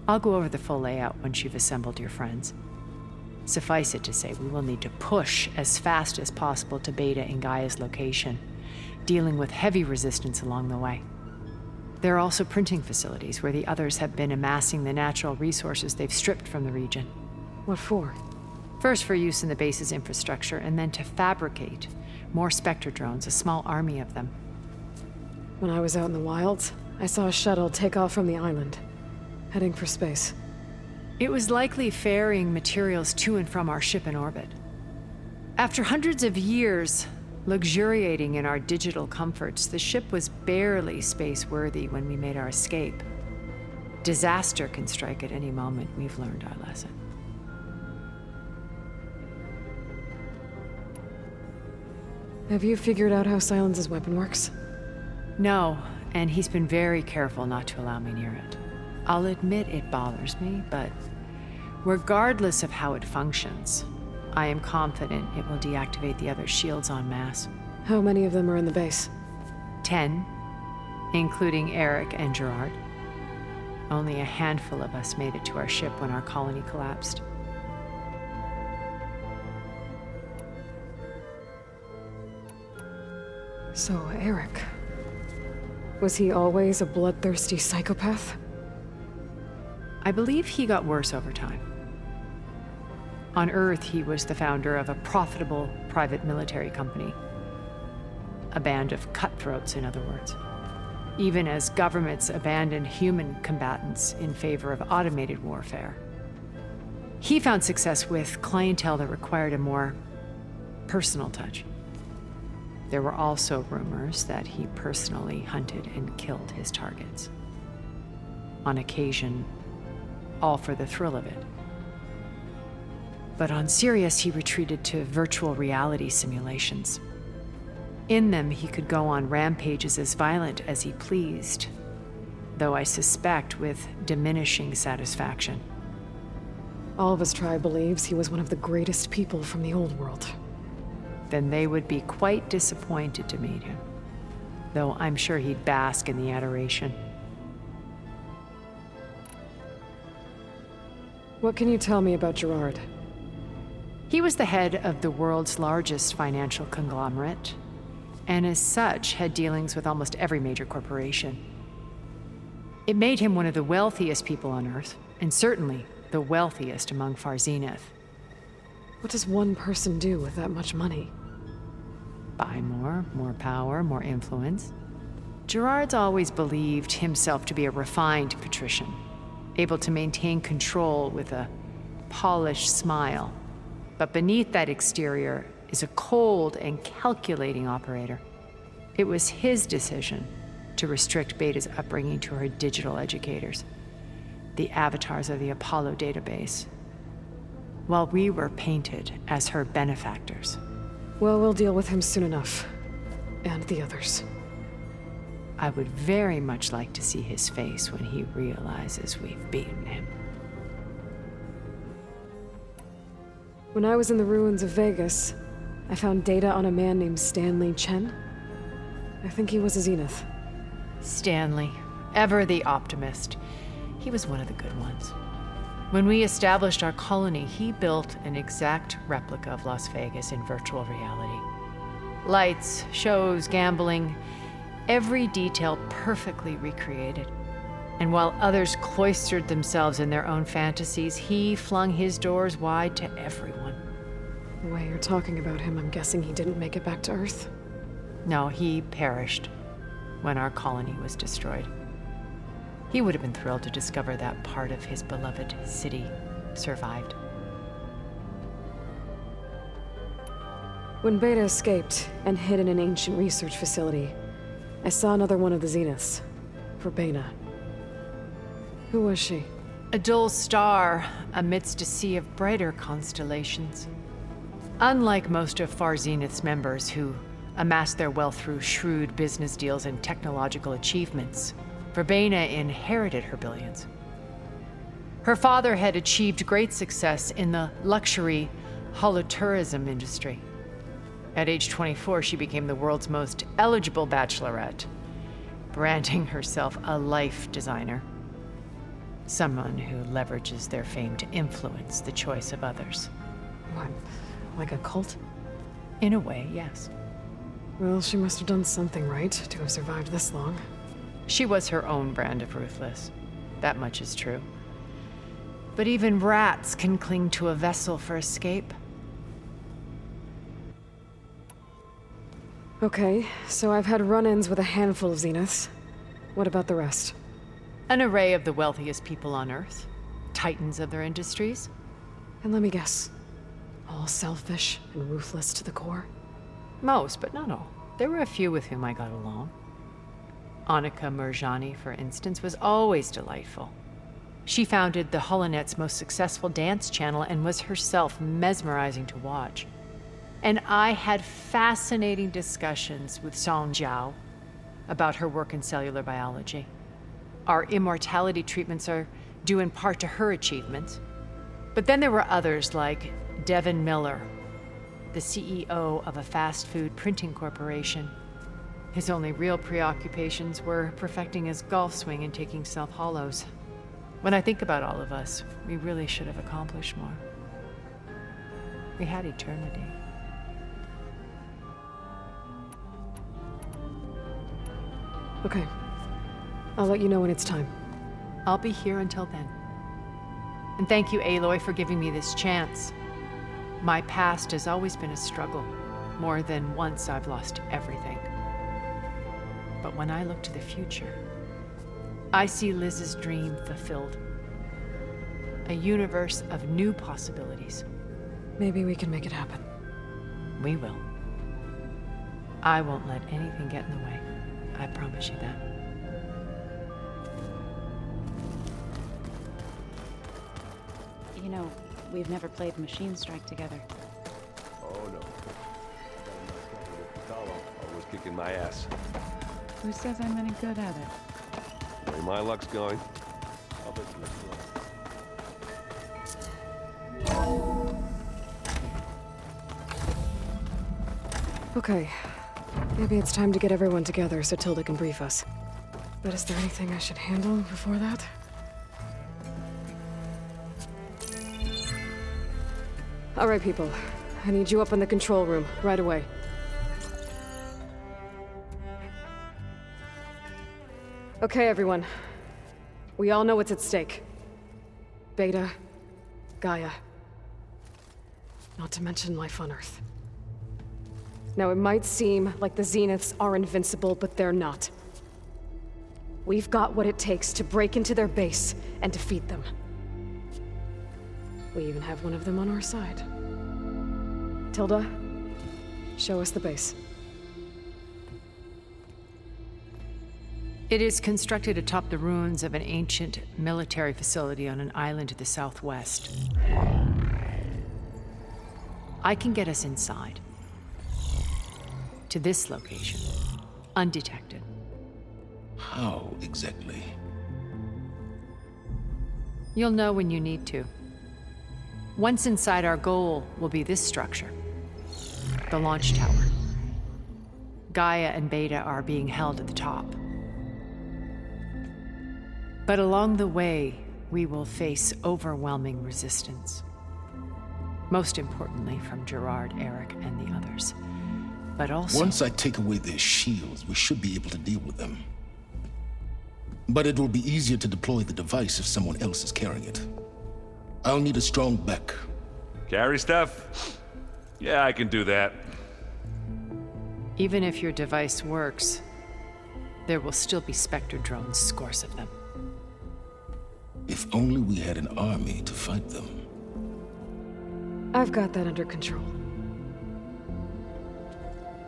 I'll go over the full layout once you've assembled your friends. Suffice it to say, we will need to push as fast as possible to Beta and Gaia's location, dealing with heavy resistance along the way. There are also printing facilities where the others have been amassing the natural resources they've stripped from the region. What for? First for use in the base's infrastructure, and then to fabricate more Spectre drones, a small army of them. When I was out in the wilds, I saw a shuttle take off from the island, heading for space. It was likely ferrying materials to and from our ship in orbit. After hundreds of years, Luxuriating in our digital comforts, the ship was barely space-worthy when we made our escape. Disaster can strike at any moment. We've learned our lesson. Have you figured out how Silence's weapon works? No, and he's been very careful not to allow me near it. I'll admit it bothers me, but regardless of how it functions, I am confident it will deactivate the other shields en masse. How many of them are in the base? 10, including Eric and Gerard. Only a handful of us made it to our ship when our colony collapsed. So, Eric. Was he always a bloodthirsty psychopath? I believe he got worse over time. On Earth, he was the founder of a profitable private military company. A band of cutthroats, in other words. Even as governments abandoned human combatants in favor of automated warfare. He found success with clientele that required a more personal touch. There were also rumors that he personally hunted and killed his targets. On occasion, all for the thrill of it. But on Sirius, he retreated to virtual reality simulations. In them, he could go on rampages as violent as he pleased, though I suspect with diminishing satisfaction. All of his tribe believes he was one of the greatest people from the old world. Then they would be quite disappointed to meet him, though I'm sure he'd bask in the adoration. What can you tell me about Gerard? He was the head of the world's largest financial conglomerate, and as such had dealings with almost every major corporation. It made him one of the wealthiest people on Earth, and certainly the wealthiest among Far Zenith. What does one person do with that much money? Buy more power, more influence. Gerard's always believed himself to be a refined patrician, able to maintain control with a polished smile. But beneath that exterior is a cold and calculating operator. It was his decision to restrict Beta's upbringing to her digital educators, the avatars of the Apollo database, while we were painted as her benefactors. Well, we'll deal with him soon enough. And the others. I would very much like to see his face when he realizes we've beaten him. When I was in the ruins of Vegas, I found data on a man named Stanley Chen. I think he was a Zenith. Stanley, ever the optimist. He was one of the good ones. When we established our colony, he built an exact replica of Las Vegas in virtual reality. Lights, shows, gambling, every detail perfectly recreated. And while others cloistered themselves in their own fantasies, he flung his doors wide to everyone. The way you're talking about him, I'm guessing he didn't make it back to Earth? No, he perished when our colony was destroyed. He would have been thrilled to discover that part of his beloved city survived. When Beta escaped and hid in an ancient research facility, I saw another one of the Zeniths, Verbena. Who was she? A dull star amidst a sea of brighter constellations. Unlike most of Far Zenith's members who amassed their wealth through shrewd business deals and technological achievements, Verbena inherited her billions. Her father had achieved great success in the luxury holotourism industry. At age 24, she became the world's most eligible bachelorette, branding herself a life designer. Someone who leverages their fame to influence the choice of others. What, like a cult? In a way, yes. Well, she must have done something right to have survived this long. She was her own brand of ruthless. That much is true. But even rats can cling to a vessel for escape. Okay, so I've had run-ins with a handful of Zeniths. What about the rest? An array of the wealthiest people on Earth. Titans of their industries. And let me guess. All selfish and ruthless to the core? most, but not all. There were a few with whom I got along. Annika Murjani, for instance, was always delightful. She founded the Holonet's most successful dance channel and was herself mesmerizing to watch. And I had fascinating discussions with Song Jiao about her work in cellular biology. Our immortality treatments are due in part to her achievements. But then there were others like Devin Miller, the CEO of a fast food printing corporation. His only real preoccupations were perfecting his golf swing and taking self-hollows. When I think about all of us, we really should have accomplished more. We had eternity. Okay. I'll let you know when it's time. I'll be here until then. And thank you, Aloy, for giving me this chance. My past has always been a struggle. More than once I've lost everything. But when I look to the future, I see Liz's dream fulfilled. A universe of new possibilities. Maybe we can make it happen. We will. I won't let anything get in the way. I promise you that. You know, we've never played Machine Strike together. Oh, no. Always kicking my ass. Who says I'm any good at it? The way my luck's going, I'll bet you next one. Okay. Maybe it's time to get everyone together so Tilda can brief us. But is there anything I should handle before that? All right, people. I need you up in the control room, right away. Okay, everyone. We all know what's at stake. Beta, Gaia. Not to mention life on Earth. Now, it might seem like the Zeniths are invincible, but they're not. We've got what it takes to break into their base and defeat them. We even have one of them on our side. Tilda, show us the base. It is constructed atop the ruins of an ancient military facility on an island to the southwest. I can get us inside. To this location, undetected. How exactly? You'll know when you need to. Once inside, our goal will be this structure. The launch tower. Gaia and Beta are being held at the top. But along the way, we will face overwhelming resistance. Most importantly, from Gerard, Eric, and the others. But also... Once I take away their shields, we should be able to deal with them. But it will be easier to deploy the device if someone else is carrying it. I'll need a strong back. Carry stuff? Yeah, I can do that. Even if your device works, there will still be Spectre drones, scores of them. If only we had an army to fight them. I've got that under control.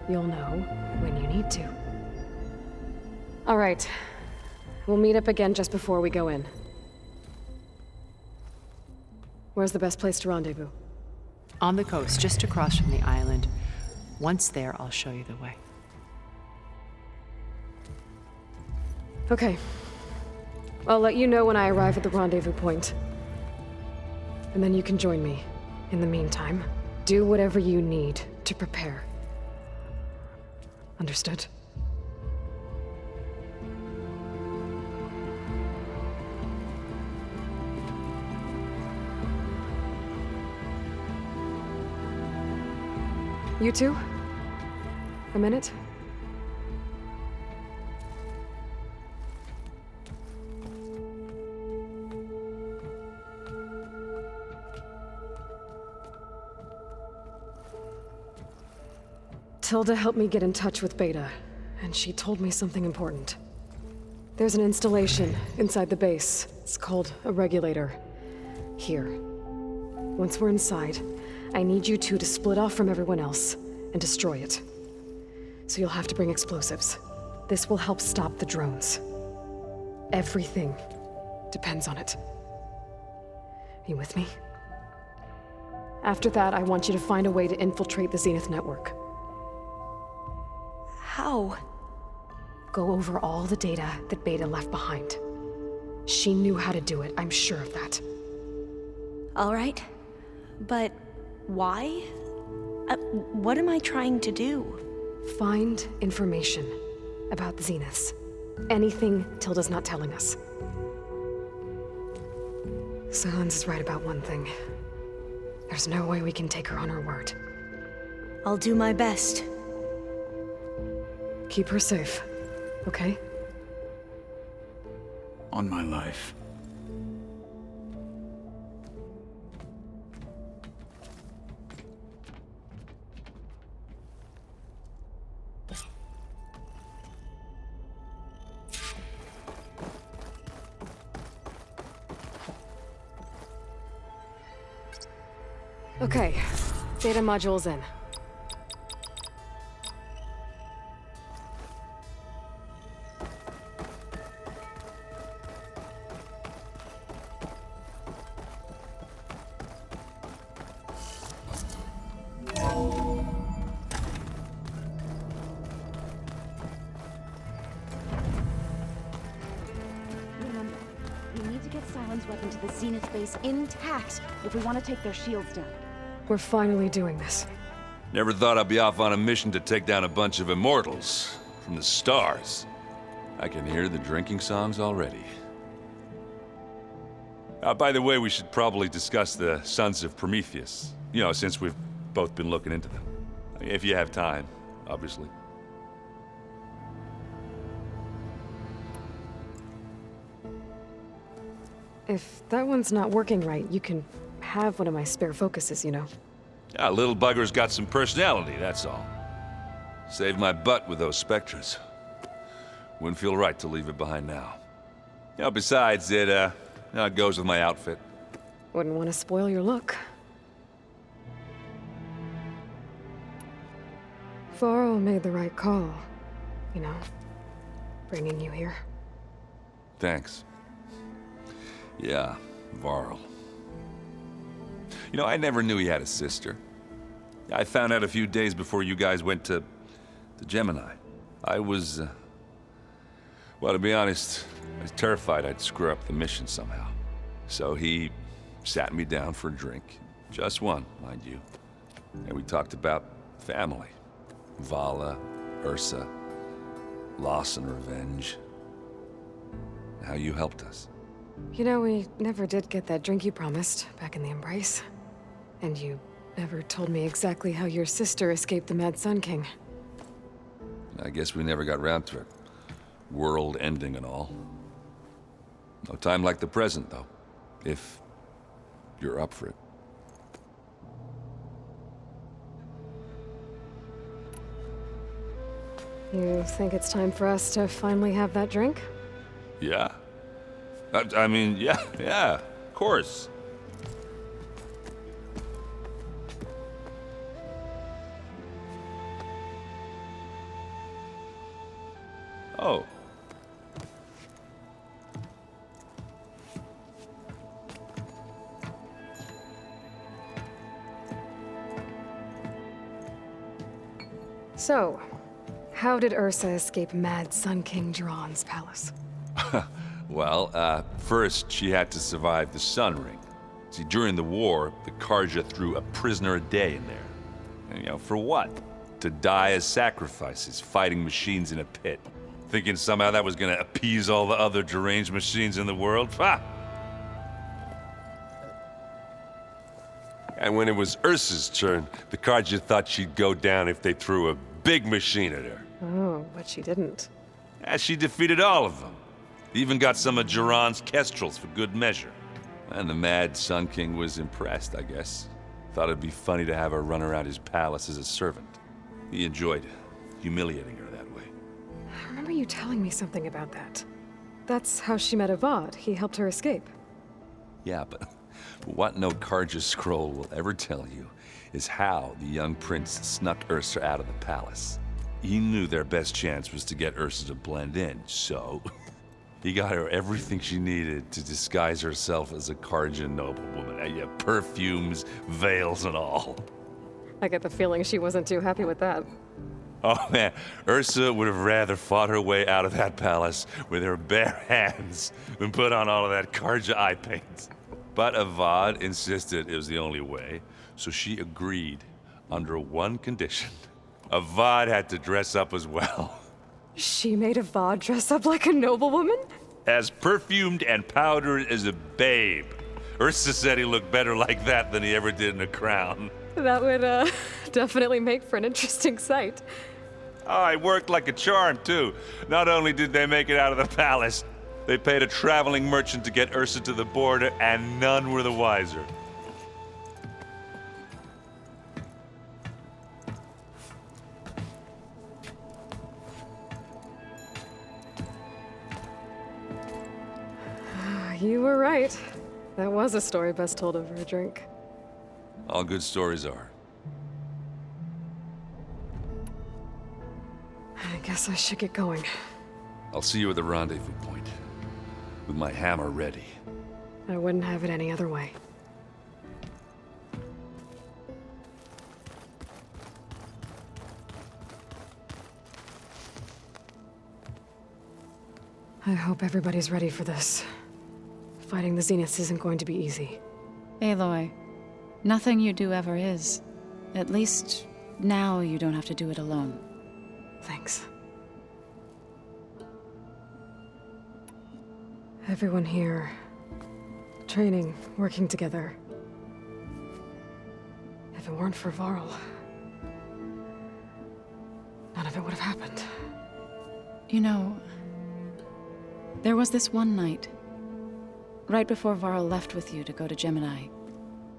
You'll know when you need to. All right. We'll meet up again just before we go in. Where's the best place to rendezvous? On the coast, just across from the island. Once there, I'll show you the way. Okay. I'll let you know when I arrive at the rendezvous point. And then you can join me. In the meantime, do whatever you need to prepare. Understood? You two? A minute? Tilda helped me get in touch with Beta, and she told me something important. There's an installation inside the base. It's called a regulator. Here. Once we're inside, I need you two to split off from everyone else and destroy it. So you'll have to bring explosives. This will help stop the drones. Everything depends on it. Are you with me? After that, I want you to find a way to infiltrate the Zenith network. How? Go over all the data that Beta left behind. She knew how to do it, I'm sure of that. All right. But why? What am I trying to do? Find information about the Zeniths. Anything Tilda's not telling us. Sylens is right about one thing. There's no way we can take her on her word. I'll do my best. Keep her safe, okay? On my life. Okay, data module's in. Remember, we need to get Sylens' weapon to the Zenith base intact if we want to take their shields down. We're finally doing this. Never thought I'd be off on a mission to take down a bunch of immortals from the stars. I can hear the drinking songs already. By the way, we should probably discuss the Sons of Prometheus. You know, since we've both been looking into them. If you have time, obviously. If that one's not working right, you can have one of my spare focuses, you know. Yeah, little bugger's got some personality, that's all. Saved my butt with those Spectres. Wouldn't feel right to leave it behind now. You know, besides, it goes with my outfit. Wouldn't want to spoil your look. Varl made the right call, you know, bringing you here. Thanks. Yeah, Varl. You know, I never knew he had a sister. I found out a few days before you guys went to Gemini. I was, well, to be honest, I was terrified I'd screw up the mission somehow. So he sat me down for a drink. Just one, mind you. And we talked about family. Vala, Ursa, loss and revenge. How you helped us. You know, we never did get that drink you promised back in the Embrace. And you never told me exactly how your sister escaped the Mad Sun King. I guess we never got round to it. World ending and all. No time like the present, though. If you're up for it. You think it's time for us to finally have that drink? Yeah. I mean, yeah, of course. Oh. So, how did Ursa escape Mad Sun King Jiran's palace? Well, first she had to survive the Sun Ring. See, during the war, the Carja threw a prisoner a day in there. And, you know, for what? To die as sacrifices, fighting machines in a pit. Thinking somehow that was gonna appease all the other deranged machines in the world? Ha! And when it was Ursa's turn, the Carja thought she'd go down if they threw a big machine at her. Oh, but she didn't. And she defeated all of them. Even got some of Jiran's Kestrels for good measure. And the Mad Sun King was impressed, I guess. Thought it'd be funny to have her run around his palace as a servant. He enjoyed humiliating her that way. I remember you telling me something about that. That's how she met Avad. He helped her escape. Yeah, but what no Carja scroll will ever tell you is how the young prince snuck Ursa out of the palace. he knew their best chance was to get Ursa to blend in, so he got her everything she needed to disguise herself as a Kharja noblewoman. Yeah, perfumes, veils, and all. I get the feeling she wasn't too happy with that. Oh man, Ursa would have rather fought her way out of that palace with her bare hands than put on all of that Kharja eye paint. But Avad insisted it was the only way, so she agreed under one condition. Avad had to dress up as well. She made Avad dress up like a noblewoman? As perfumed and powdered as a babe. Ursa said he looked better like that than he ever did in a crown. That would, definitely make for an interesting sight. Oh, it worked like a charm, too. Not only did they make it out of the palace, they paid a traveling merchant to get Ursa to the border, and none were the wiser. You were right. That was a story best told over a drink. All good stories are. I guess I should get going. I'll see you at the rendezvous point, with my hammer ready. I wouldn't have it any other way. I hope everybody's ready for this. Fighting the Zeniths isn't going to be easy. Aloy, nothing you do ever is. At least, now you don't have to do it alone. Thanks. Everyone here, training, working together. If it weren't for Varl, none of it would have happened. You know, there was this one night, right before Varl left with you to go to Gemini.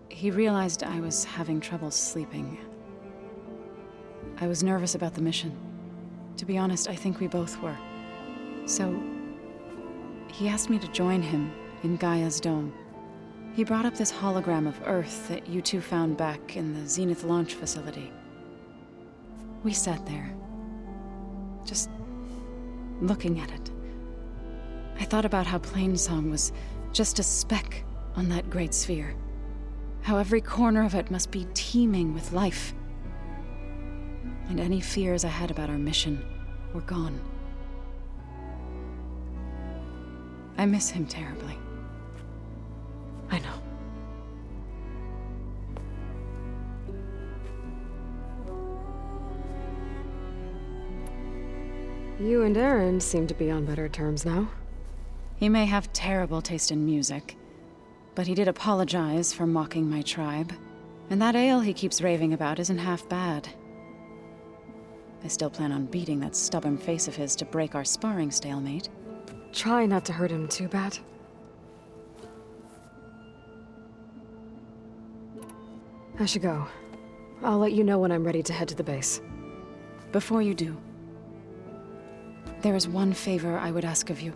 He realized I was having trouble sleeping. I was nervous about the mission. To be honest, I think we both were. So, he asked me to join him in Gaia's dome. He brought up this hologram of Earth that you two found back in the Zenith launch facility. We sat there, just looking at it. I thought about how Plainsong was just a speck on that great sphere. How every corner of it must be teeming with life. And any fears I had about our mission were gone. I miss him terribly. I know. You and Aaron seem to be on better terms now. He may have terrible taste in music, but he did apologize for mocking my tribe. And that ale he keeps raving about isn't half bad. I still plan on beating that stubborn face of his to break our sparring stalemate. Try not to hurt him too bad. I should go. I'll let you know when I'm ready to head to the base. Before you do, there is one favor I would ask of you.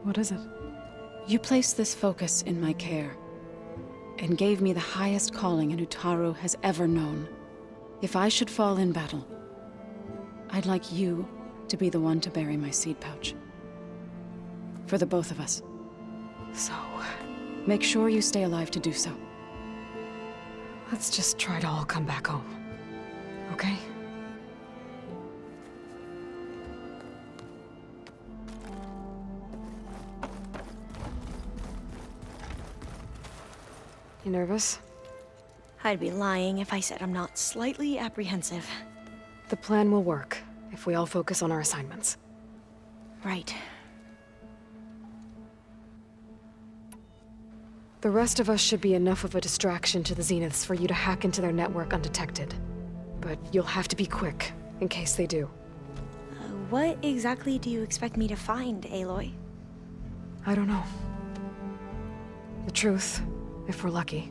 What is it? You placed this focus in my care, and gave me the highest calling an Utaru has ever known. If I should fall in battle, I'd like you to be the one to bury my seed pouch. For the both of us. So, make sure you stay alive to do so. Let's just try to all come back home. Okay? You nervous? I'd be lying if I said I'm not slightly apprehensive. The plan will work if we all focus on our assignments. Right. The rest of us should be enough of a distraction to the Zeniths for you to hack into their network undetected. But you'll have to be quick, in case they do. What exactly do you expect me to find, Aloy? I don't know. The truth, if we're lucky.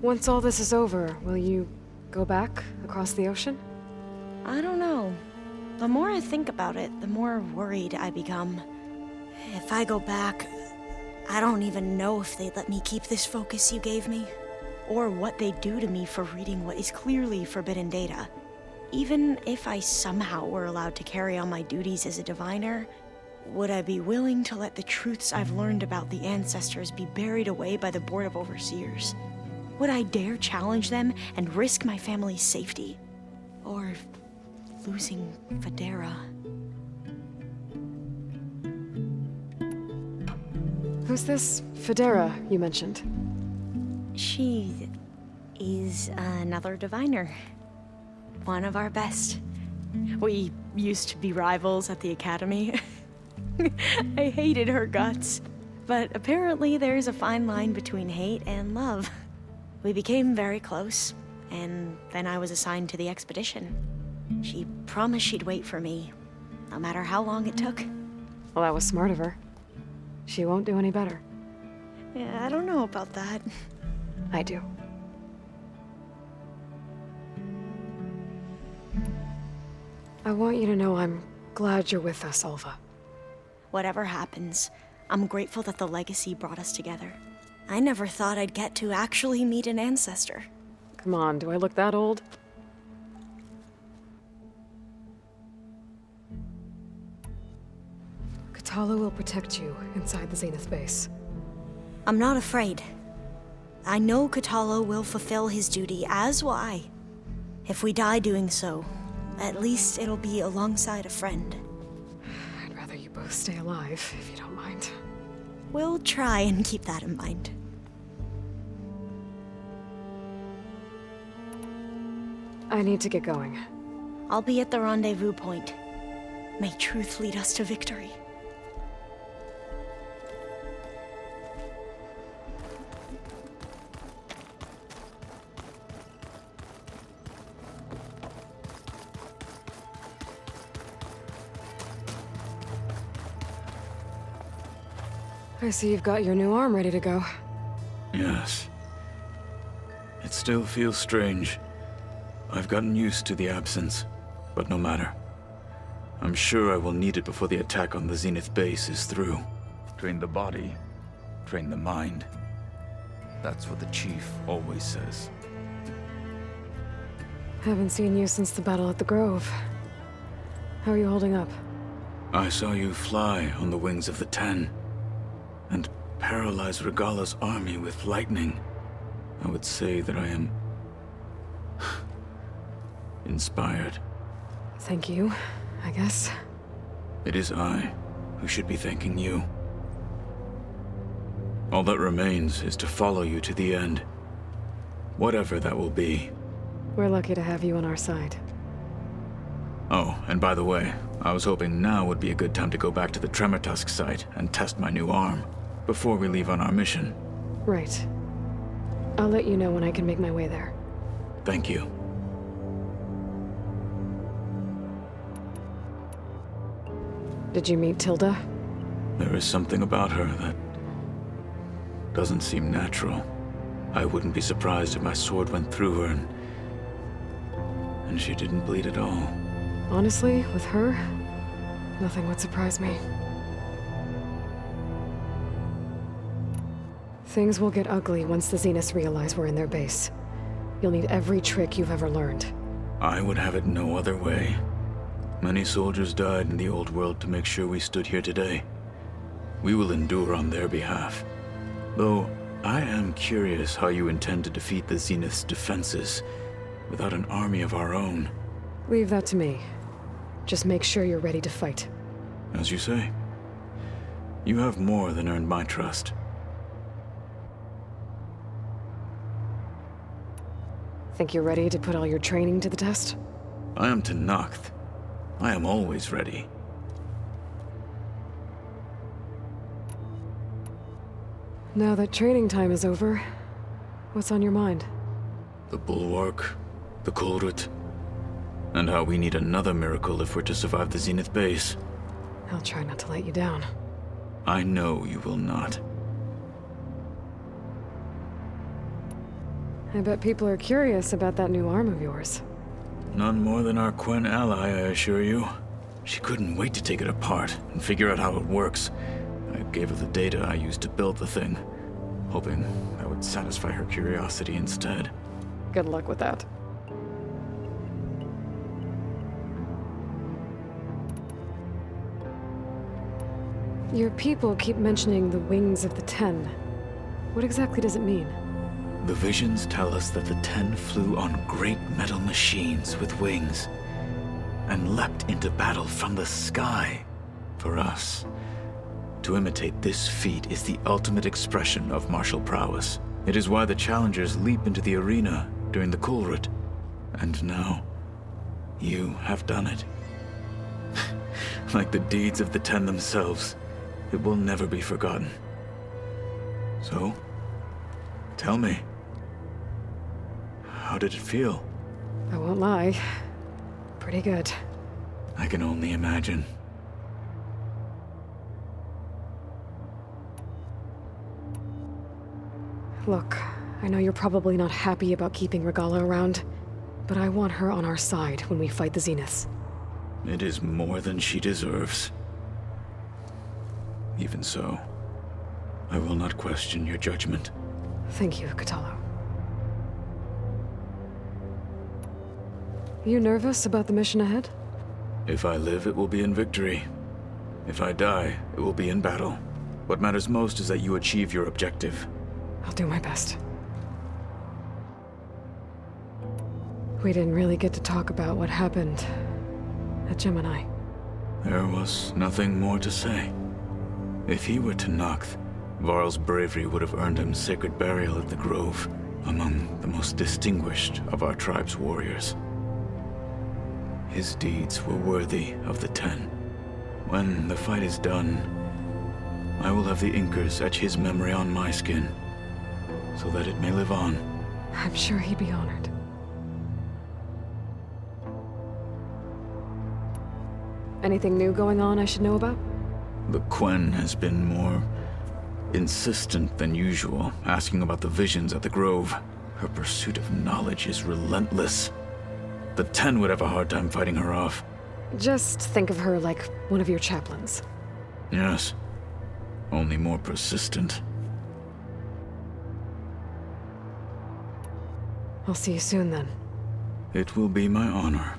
Once all this is over, will you go back across the ocean? I don't know. The more I think about it, the more worried I become. If I go back, I don't even know if they'd let me keep this focus you gave me. or what they'd do to me for reading what is clearly forbidden data. Even if I somehow were allowed to carry on my duties as a diviner, would I be willing to let the truths I've learned about the ancestors be buried away by the Board of Overseers? Would I dare challenge them and risk my family's safety? Or losing Federa? Who's this Federa you mentioned? She is another diviner. One of our best. We used to be rivals at the academy. I hated her guts. But apparently there's a fine line between hate and love. We became very close, and then I was assigned to the expedition. She promised she'd wait for me, no matter how long it took. Well, that was smart of her. She won't do any better. Yeah, I don't know about that. I do. I want you to know I'm glad you're with us, Olva. Whatever happens, I'm grateful that the legacy brought us together. I never thought I'd get to actually meet an ancestor. Come on, do I look that old? Kotallo will protect you inside the Zenith base. I'm not afraid. I know Kotallo will fulfill his duty, as will I. If we die doing so, at least it'll be alongside a friend. I'd rather you both stay alive, if you don't mind. We'll try and keep that in mind. I need to get going. I'll be at the rendezvous point. May truth lead us to victory. I see you've got your new arm ready to go. Yes. It still feels strange. I've gotten used to the absence, but no matter. I'm sure I will need it before the attack on the Zenith base is through. Train the body, train the mind. That's what the Chief always says. Haven't seen you since the battle at the Grove. How are you holding up? I saw you fly on the wings of the Ten, and paralyze Regala's army with lightning. I would say that I am inspired. Thank you, I guess. It is I who should be thanking you. All that remains is to follow you to the end. Whatever that will be. We're lucky to have you on our side. Oh, and by the way, I was hoping now would be a good time to go back to the Tremortusk site and test my new arm, before we leave on our mission. Right. I'll let you know when I can make my way there. Thank you. Did you meet Tilda? There is something about her that doesn't seem natural. I wouldn't be surprised if my sword went through her and she didn't bleed at all. Honestly, with her, nothing would surprise me. Things will get ugly once the Zeniths realize we're in their base. You'll need every trick you've ever learned. I would have it no other way. Many soldiers died in the old world to make sure we stood here today. We will endure on their behalf. Though, I am curious how you intend to defeat the Zenith's defenses without an army of our own. Leave that to me. Just make sure you're ready to fight. As you say. You have more than earned my trust. Think you're ready to put all your training to the test? I am Tenakth. I am always ready. Now that training time is over, what's on your mind? The Bulwark, the Kulrut, and how we need another miracle if we're to survive the Zenith base. I'll try not to let you down. I know you will not. I bet people are curious about that new arm of yours. None more than our Quen ally, I assure you. She couldn't wait to take it apart and figure out how it works. I gave her the data I used to build the thing. hoping that would satisfy her curiosity instead. Good luck with that. Your people keep mentioning the wings of the Ten. What exactly does it mean? The visions tell us that the Ten flew on great metal machines with wings and leapt into battle from the sky. For us, to imitate this feat is the ultimate expression of martial prowess. It is why the challengers leap into the arena during the Kulrut. And now, you have done it. Like the deeds of the Ten themselves, it will never be forgotten. So, tell me, how did it feel? I won't lie. Pretty good. I can only imagine. Look, I know you're probably not happy about keeping Regala around, but I want her on our side when we fight the Zeniths. It is more than she deserves. Even so, I will not question your judgment. Thank you, Kotallo. You nervous about the mission ahead? If I live, it will be in victory. If I die, it will be in battle. What matters most is that you achieve your objective. I'll do my best. We didn't really get to talk about what happened at Gemini. There was nothing more to say. If he were Tenakth, Varl's bravery would have earned him sacred burial at the Grove, among the most distinguished of our tribe's warriors. His deeds were worthy of the Ten. When the fight is done, I will have the Inkers etch his memory on my skin, so that it may live on. I'm sure he'd be honored. Anything new going on I should know about? The Quen has been more insistent than usual, asking about the visions at the Grove. Her pursuit of knowledge is relentless. The Ten would have a hard time fighting her off. Just think of her like one of your chaplains. Yes, only more persistent. I'll see you soon then. It will be my honor.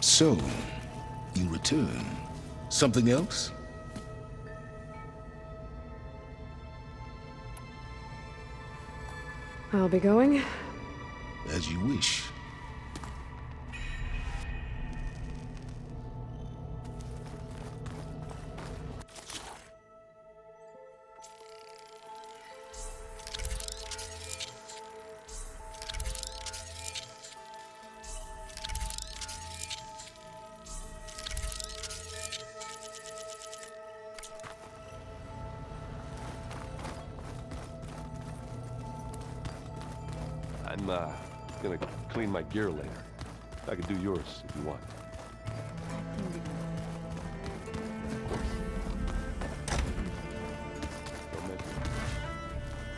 So, you return. Something else? I'll be going. As you wish. I'm gonna clean my gear later. I can do yours if you want.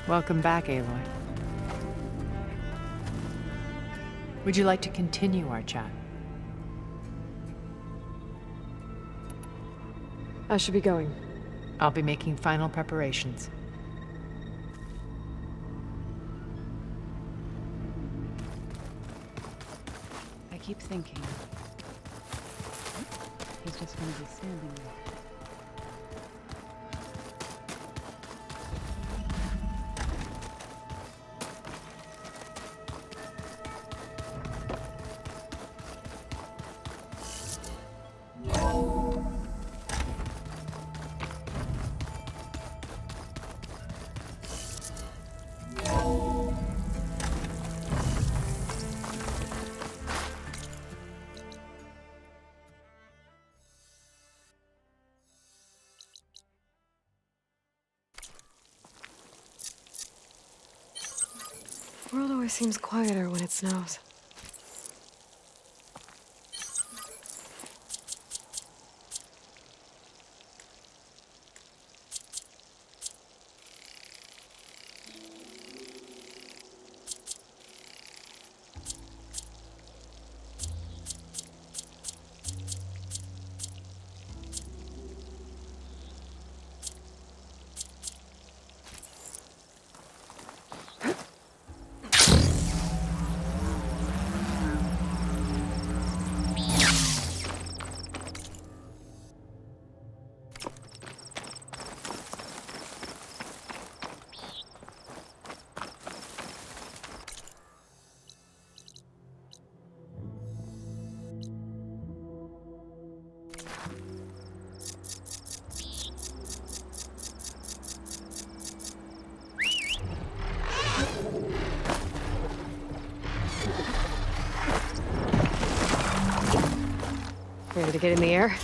Welcome back, Aloy. Would you like to continue our chat? I should be going. I'll be making final preparations. I keep thinking he's just going to be standing there. The world always seems quieter when it snows. Ready to get in the air?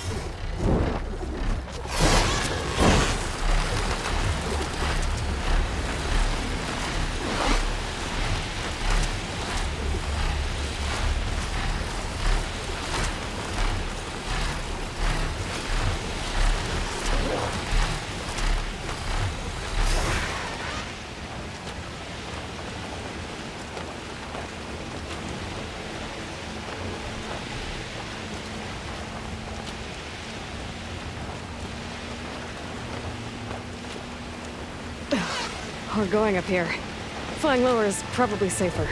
We're going up here. Flying lower is probably safer.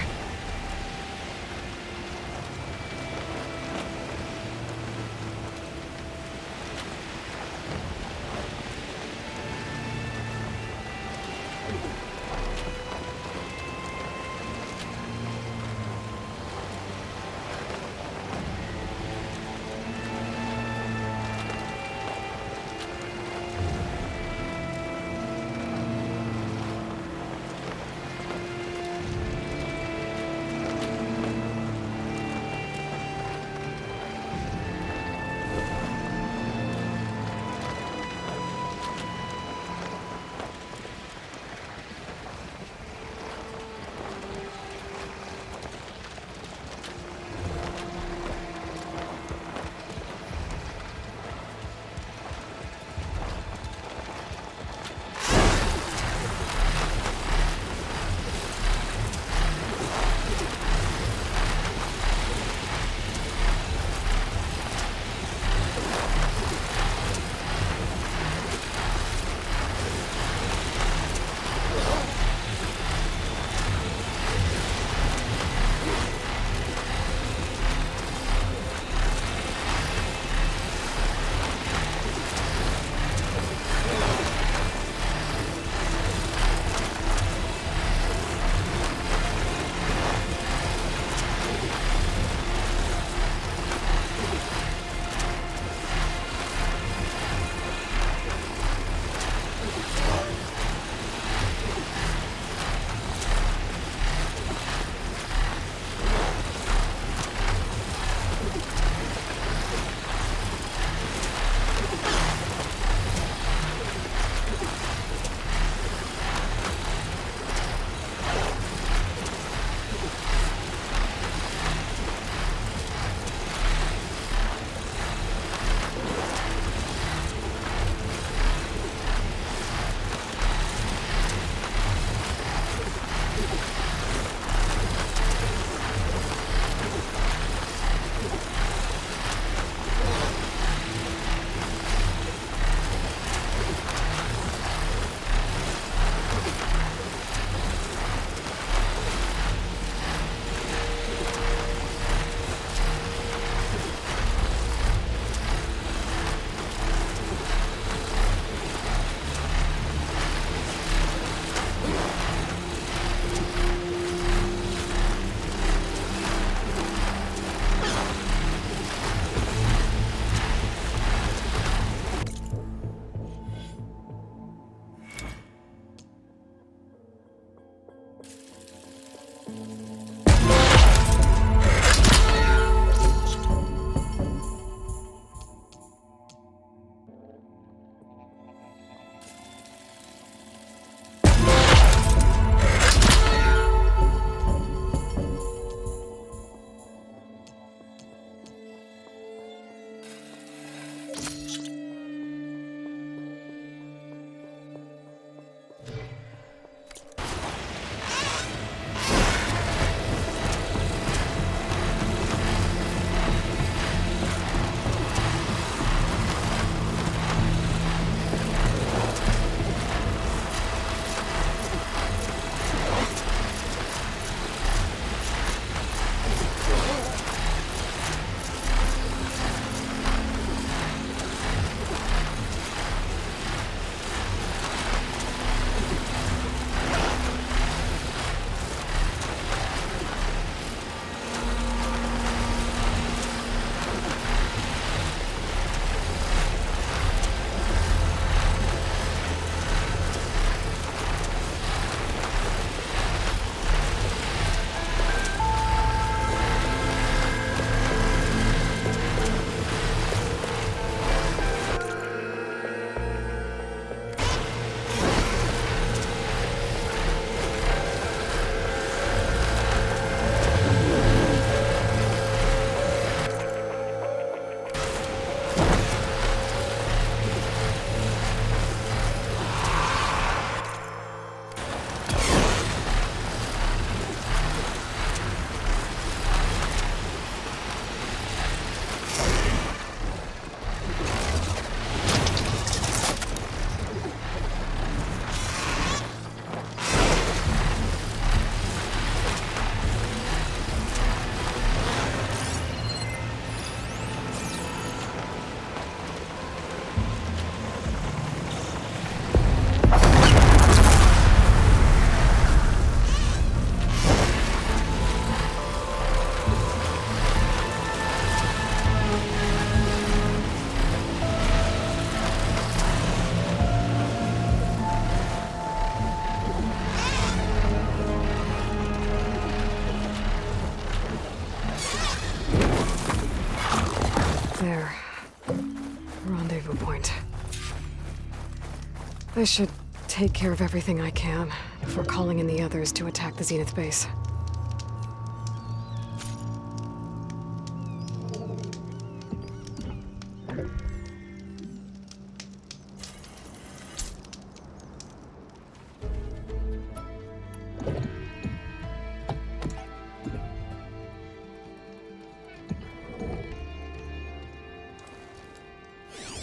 I should take care of everything I can before calling in the others to attack the Zenith base.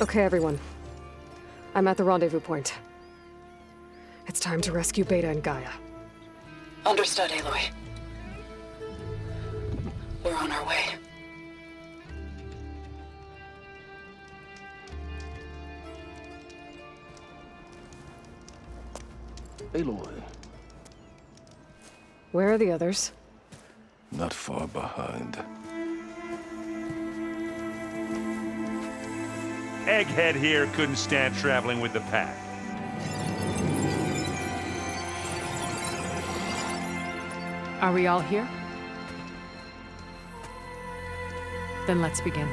Okay, everyone. I'm at the rendezvous point. It's time to rescue Beta and Gaia. Understood, Aloy. We're on our way. Aloy, Where are the others? not far behind. Egghead here couldn't stand traveling with the pack. Are we all here? Then let's begin.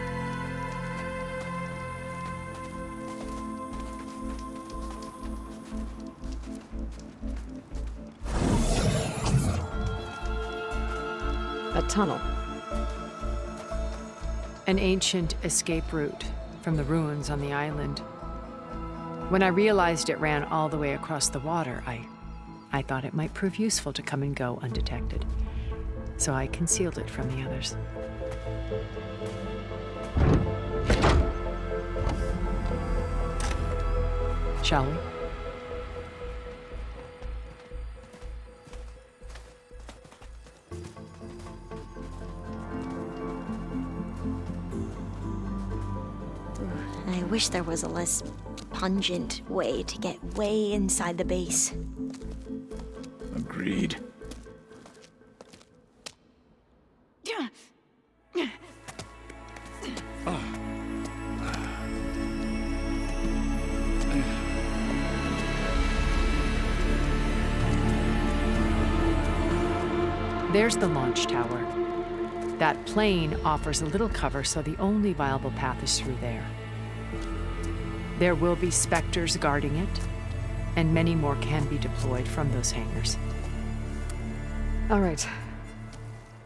A tunnel. An ancient escape route from the ruins on the island. When I realized it ran all the way across the water, I thought it might prove useful to come and go undetected. So I concealed it from the others. Shall we? I wish there was a less pungent way to get way inside the base. Agreed. There's the launch tower. That plane offers a little cover, so the only viable path is through there. There will be Spectres guarding it, and many more can be deployed from those hangars. All right.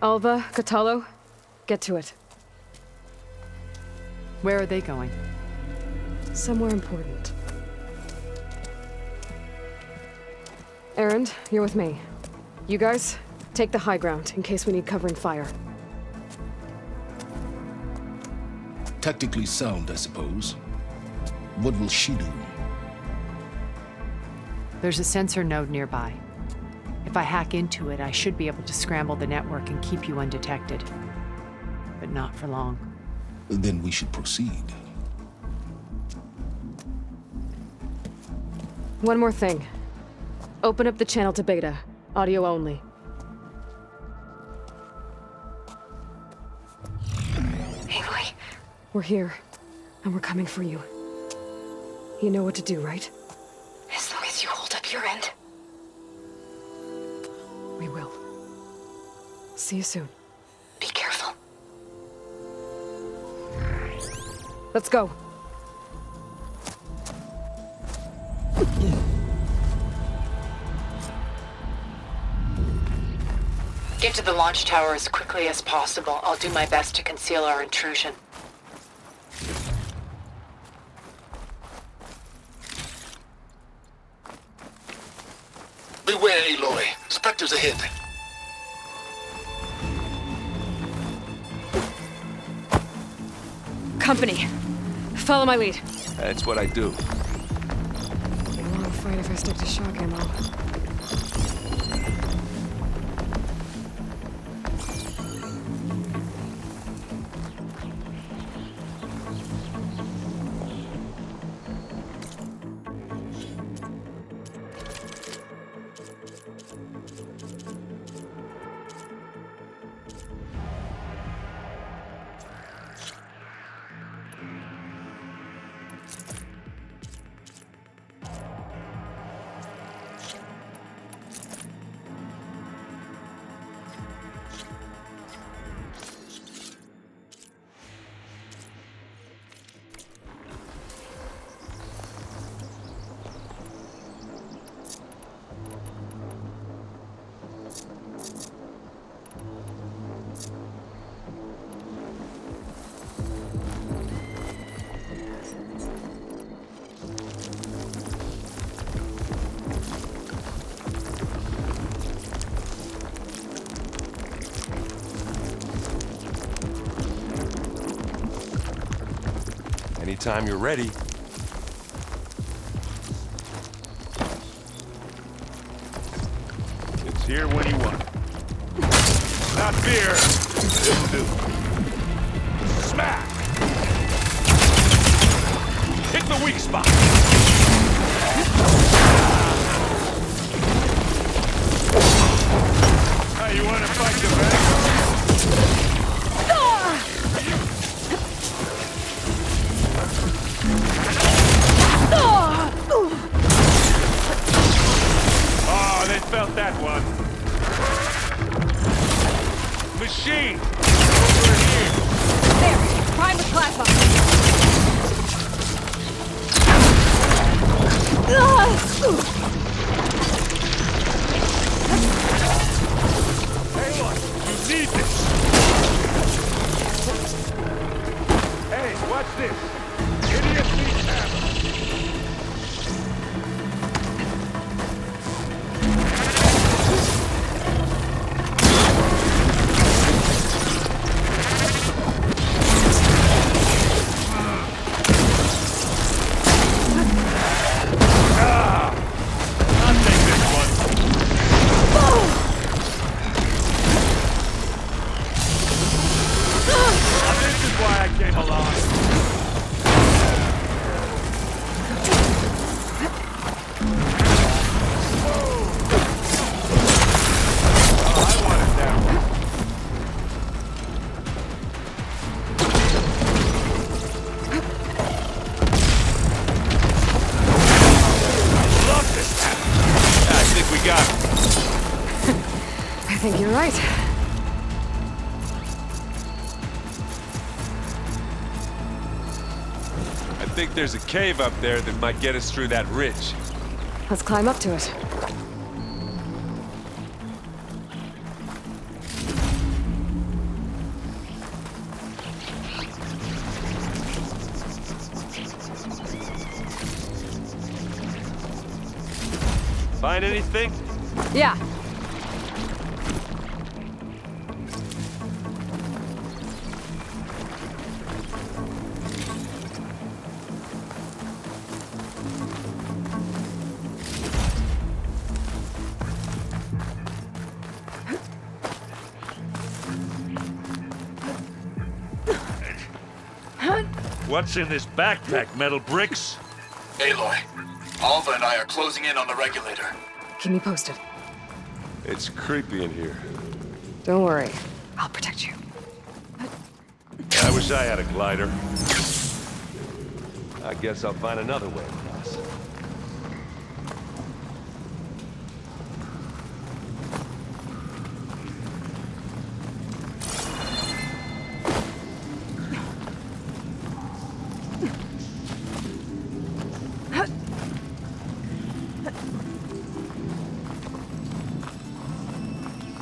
Alva, Kotallo, get to it. Where are they going? Somewhere important. Erend, you're with me. You guys, take the high ground in case we need covering fire. Tactically sound, I suppose. What will she do? There's a sensor node nearby. If I hack into it, I should be able to scramble the network and keep you undetected. But not for long. Then we should proceed. One more thing. Open up the channel to Beta. Audio only. Aloy. We're here, and we're coming for you. You know what to do, right? As long as you hold up your end. We will. See you soon. Be careful. Let's go. Get to the launch tower as quickly as possible. I'll do my best to conceal our intrusion. Beware, Aloy. Spectres ahead. Company. Follow my lead. That's what I do. Be a long fight if I stick to shock ammo. anytime you're ready. It's here when you want it. Not beer. It'll do. Smack! Hit the weak spot. Hey, you wanna fight the Vanguard? Oh, they felt that one. Machine! Over here! There! Prime with plasma! Hey, look! You need this! Hey, watch this! Idiot needs hammer! I think you're right. I think there's a cave up there that might get us through that ridge. Let's climb up to it. Find anything? Yeah. What's in this backpack, metal bricks? Aloy, Alva and I are closing in on the regulator. Keep me posted. It's creepy in here. Don't worry. I'll protect you. I wish I had a glider. I guess I'll find another way across.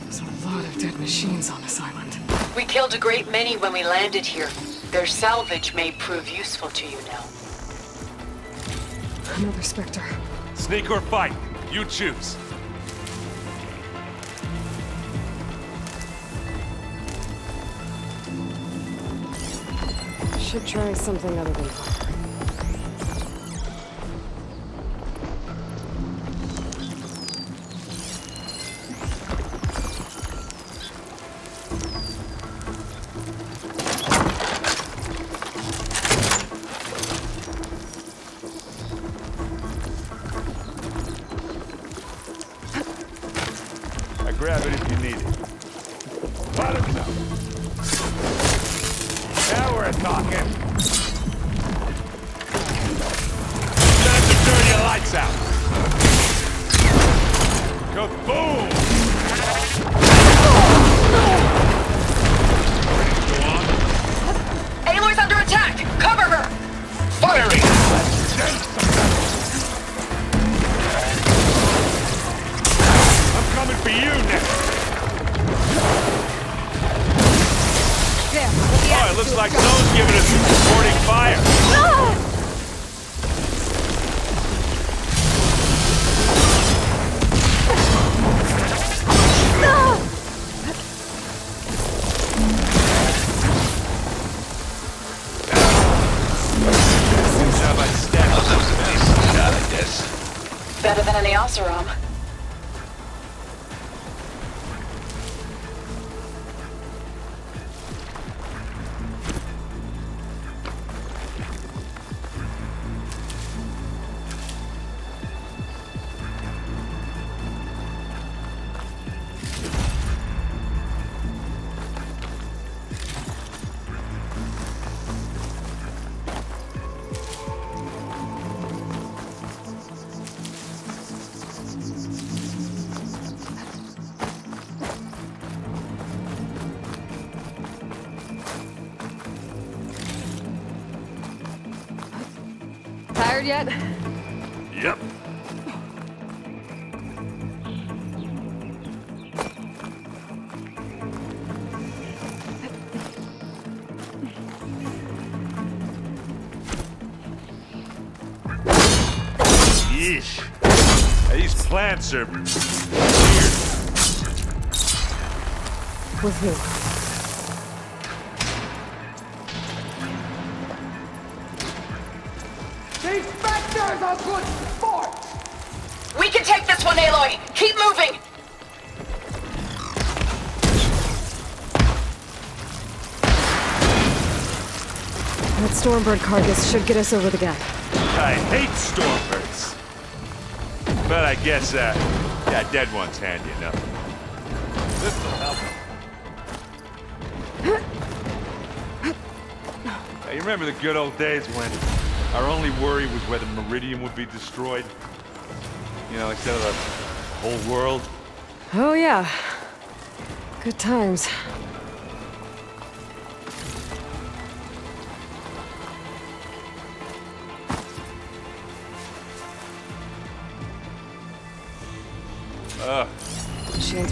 There's a lot of dead machines on this island. We killed a great many when we landed here. Their salvage may prove useful to you now. Another Spectre. Sneak or fight, you choose. Should try something other than fire. Grab it if you need it. Bottoms up. Now we're talking. Time to turn your lights out. Kaboom! Aloy's under attack! Cover her! Firing! Coming for you next. There. Oh, it looks like Zone's giving us some supporting fire. Saram. Tired yet? Yep. Yeesh. These plants are weird. With who? These Spectres are good sport! We can take this one, Aloy! Keep moving! That Stormbird carcass should get us over the gap. I hate Stormbirds. But I guess, yeah, dead one's handy enough. This'll help. Hey, you remember the good old days when our only worry was whether Meridian would be destroyed? You know, instead of the whole world? Oh yeah. Good times.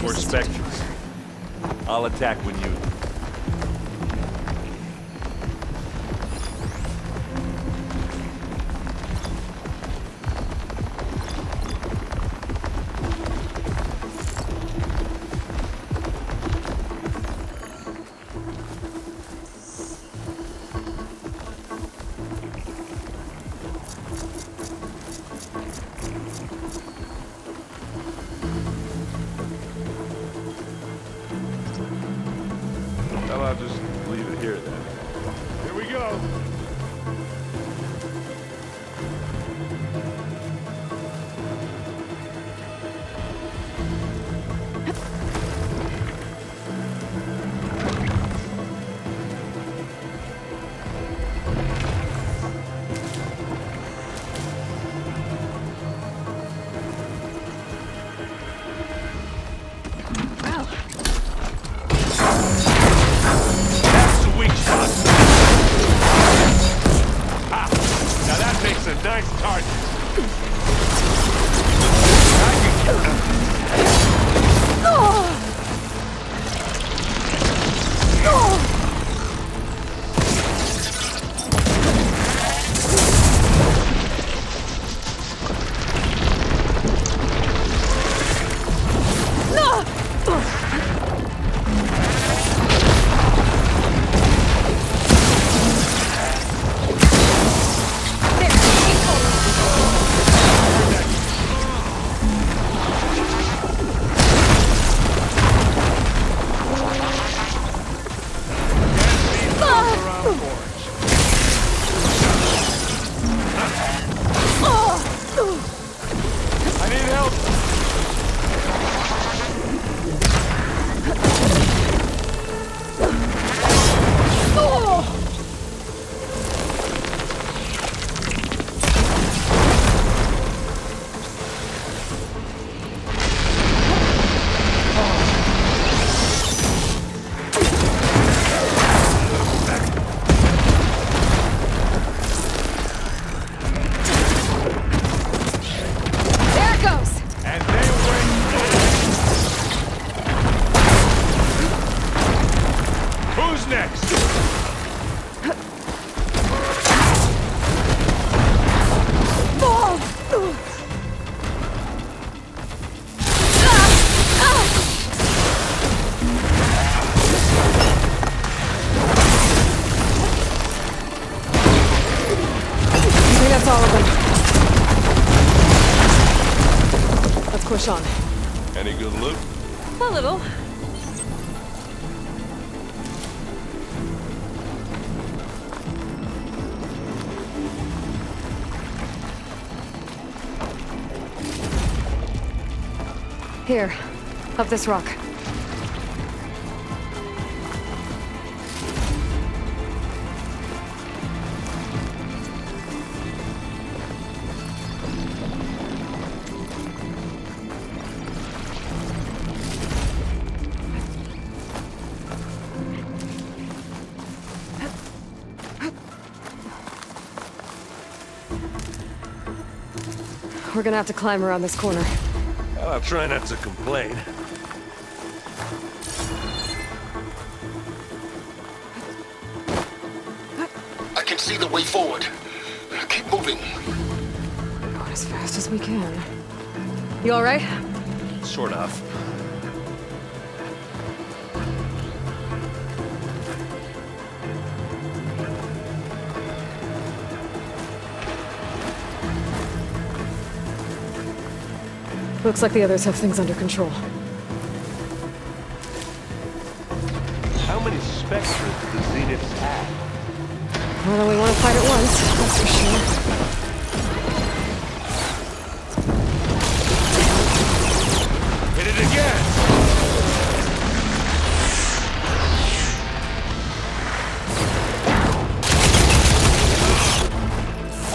More Spectres. I'll attack when you... I'll just leave it here then. Here we go! Nice target. That's all of them. push on. Any good loot? A little. Here, up this rock. We're gonna have to climb around this corner. Well, I'll try not to complain. I can see the way forward. Keep moving. Going as fast as we can. You all right? Sort of. Looks like the others have things under control. How many Spectres do the Zeniths have? More than we want to fight at once, that's for sure. Hit it again!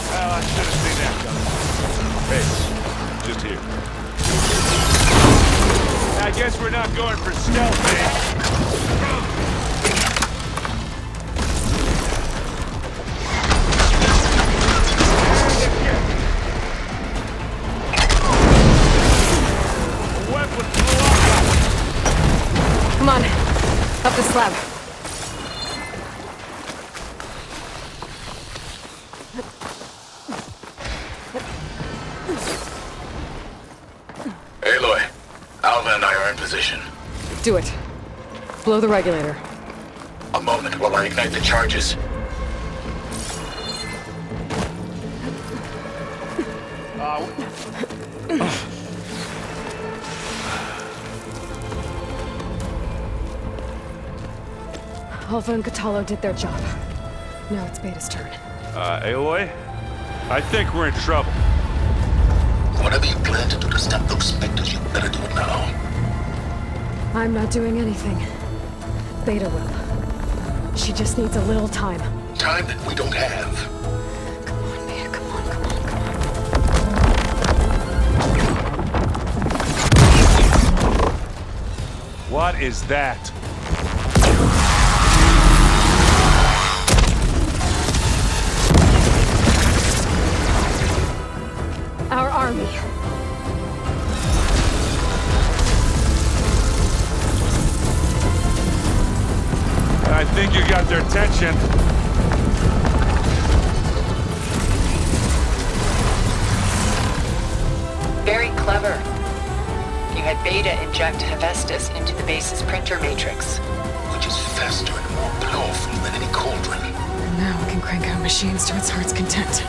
Well, I should have seen that coming. Hey, just here. I guess we're not going for stealth, eh? Come on, up the slab. Aloy, Alva and I are in position. Do it. Blow the regulator. A moment while I ignite the charges. Alva and Kotallo did their job. Now it's Beta's turn. Aloy? I think we're in trouble. Whatever you plan to do to stop those Spectres, you better do it now. I'm not doing anything. Beta will. She just needs a little time. Time that we don't have. Come on, Beta, come on, come on, come on. What is that? Our army. I think you got their attention. Very clever. You had Beta inject Hephaestus into the base's printer matrix. Which is faster and more powerful than any cauldron. And now we can crank out machines to its heart's content.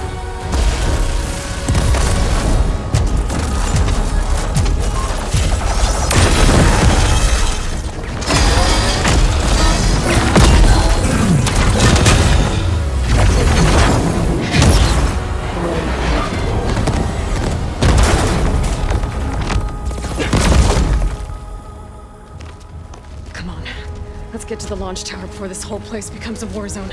Let's get to the launch tower before this whole place becomes a war zone.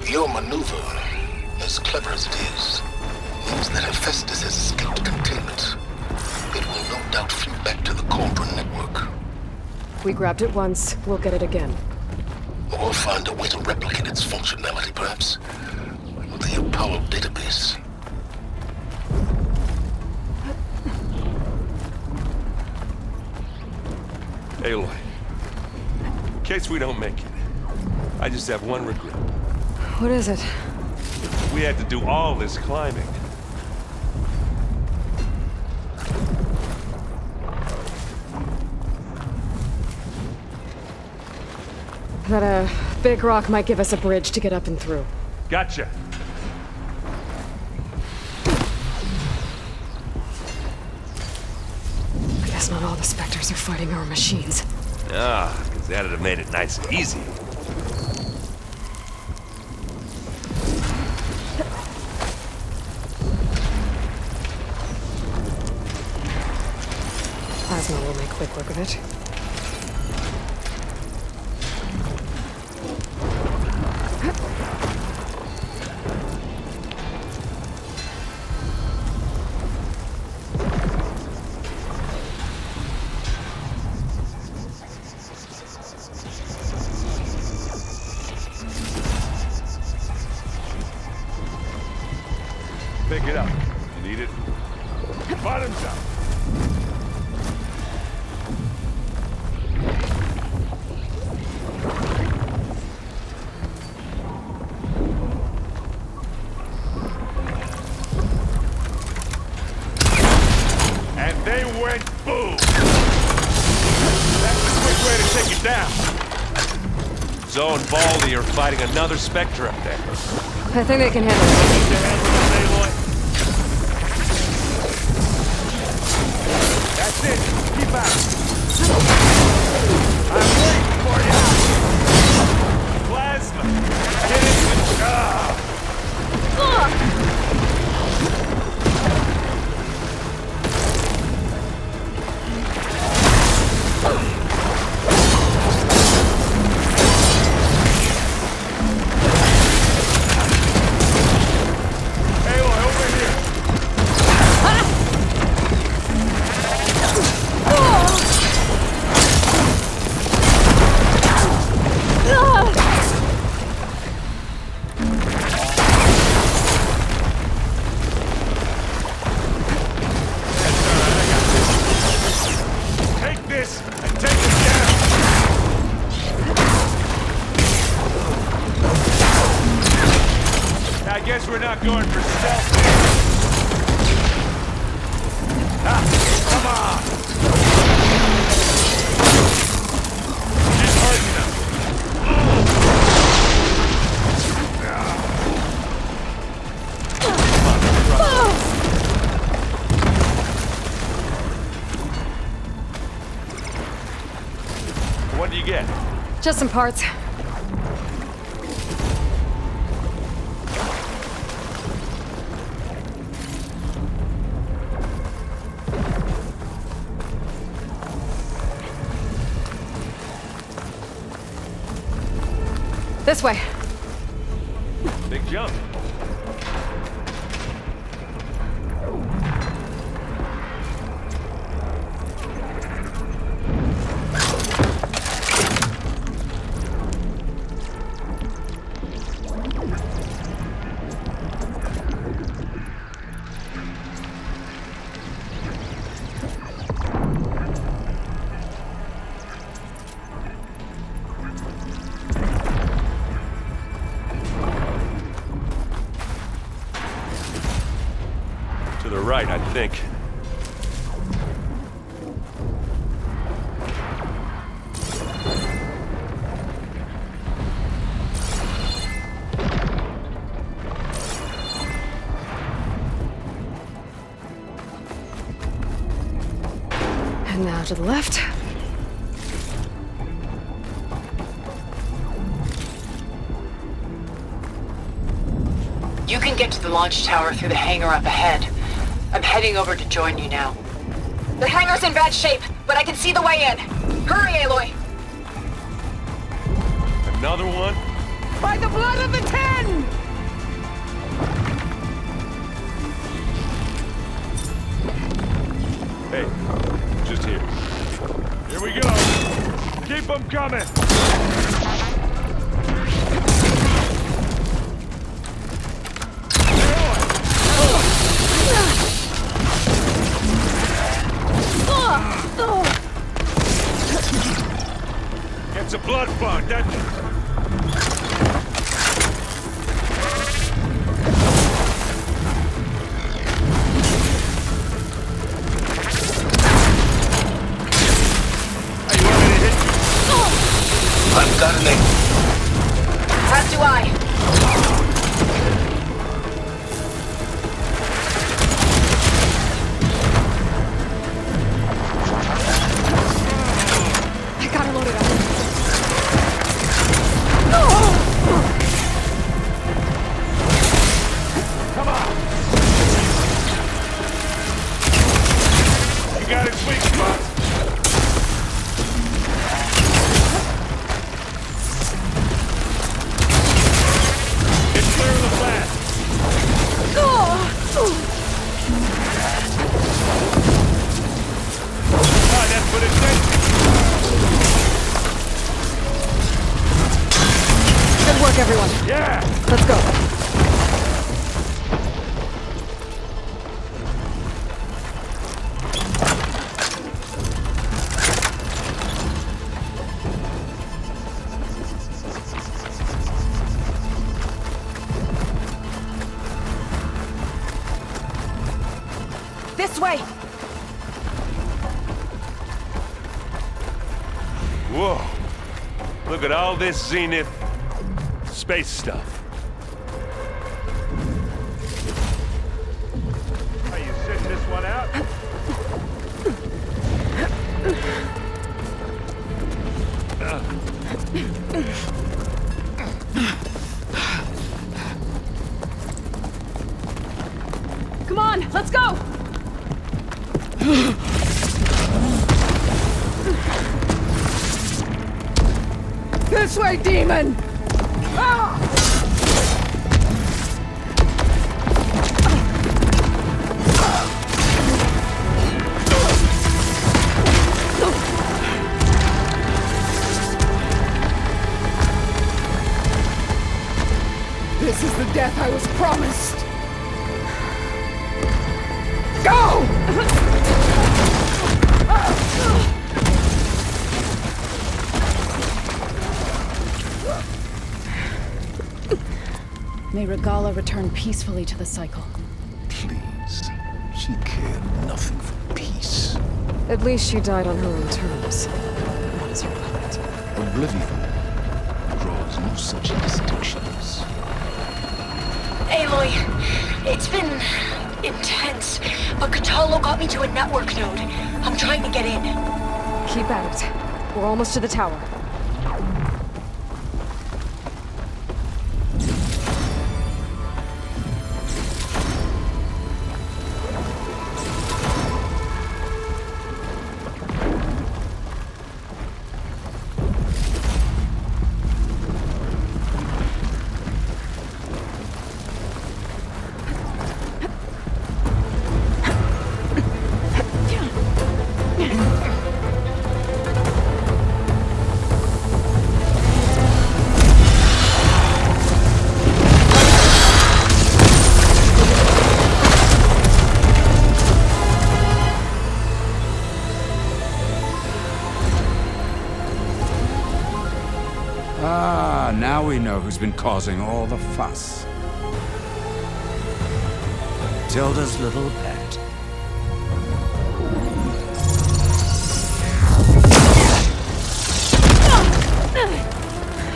Your maneuver, as clever as it is, means that Hephaestus has escaped containment. It will no doubt flee back to the Cauldron network. We grabbed it once, we'll get it again. Or find a way to replicate its functionality, perhaps. With the Apollo database. Aloy, in case we don't make it, I just have one regret. What is it? We had to do all this climbing. That big rock might give us a bridge to get up and through. Gotcha. I guess not all the Spectres are fighting our machines. Ah, because that'd have made it nice and easy. Plasma will make quick work of it. Pick it up. You need it? Bottoms up. And they went boom! That's a quick way to take it down. Zoe and Baldy are fighting another Spectre up there. I think they can handle it. That's it. Keep out. I'm waiting for you. Plasma. Get in the job. Aloy, over here. Take this and take it down. I guess we're not going for stealth. Ah, come on. She's hard enough. What do you get? Just some parts. This way. Big jump. To the right, I think. And now to the left. You can get to the launch tower through the hangar up ahead. I'm heading over to join you now. The hangar's in bad shape, but I can see the way in. Hurry, Aloy! Another one? By the blood of the Ten! Hey, just here. Here we go. Keep them coming. It's a blood fog, doesn't it? I've got an aim. As do I. back, everyone. Yeah! Let's go. This way! Whoa. Look at all this Zenith space stuff. Are you sitting this one out? Come on, let's go! This way, demon! Ah! This is the death I was promised. Go! May Regala return peacefully to the cycle. Please. She cared nothing for peace. At least she died on her own terms. Not as her puppet. Oblivion draws no such distinctions. Aloy, it's been intense, but Kotallo got me to a network node. I'm trying to get in. Keep at it. We're almost to the tower. Now we know who's been causing all the fuss. Tilda's little pet.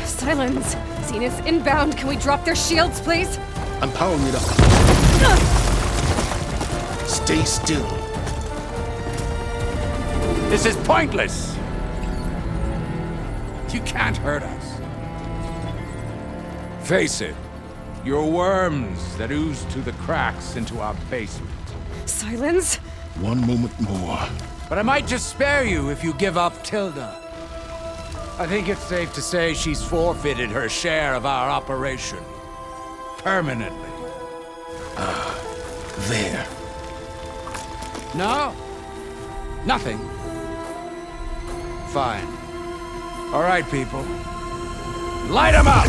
Silence! Zenith inbound. Can we drop their shields, please? I'm powering it up. Stay still. This is pointless! You can't hurt us. Face it, you're worms that ooze through the cracks into our basement. Silence? One moment more. But I might just spare you if you give up Tilda. I think it's safe to say she's forfeited her share of our operation. Permanently. There. No? Nothing? Fine. All right, people. Light 'em up!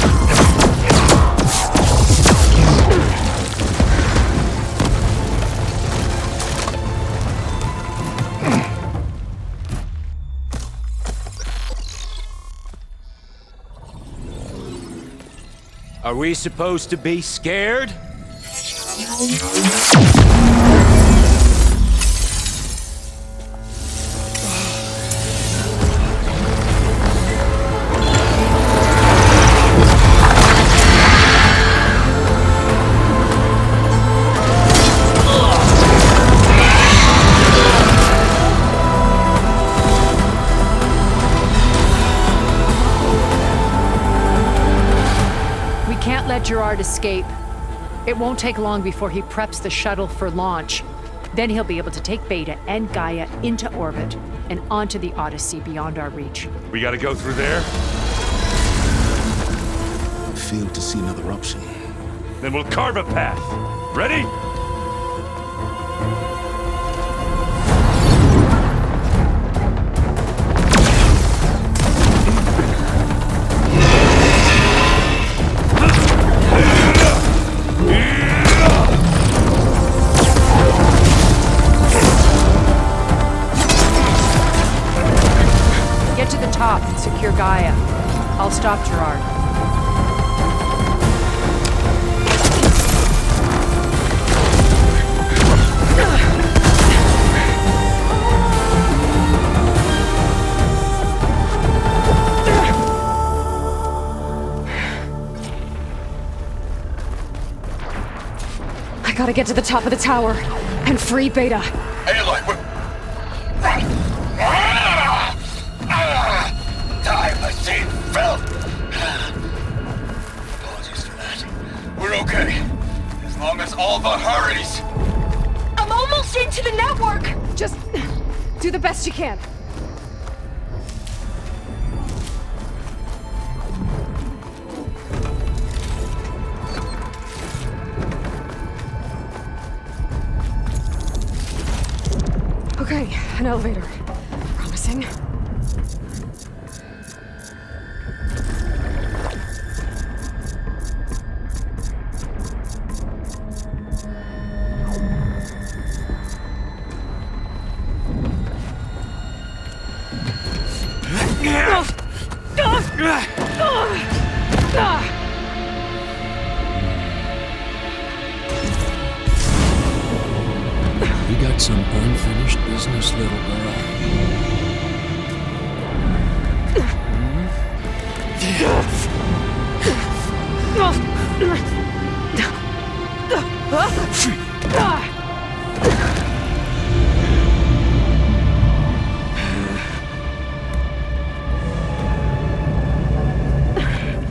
Are we supposed to be scared? Let Gerard escape. It won't take long before he preps the shuttle for launch. Then he'll be able to take Beta and Gaia into orbit and onto the Odyssey beyond our reach. We gotta go through there? I fail to see another option. Then we'll carve a path. Ready? Gaia. I'll stop Gerard. I gotta get to the top of the tower and free Beta. Aloy, time machine filth! Apologies for that. We're okay. As long as Alva hurries. I'm almost into the network! Just do the best you can. Okay, an elevator. Promising. You got some unfinished business, little girl.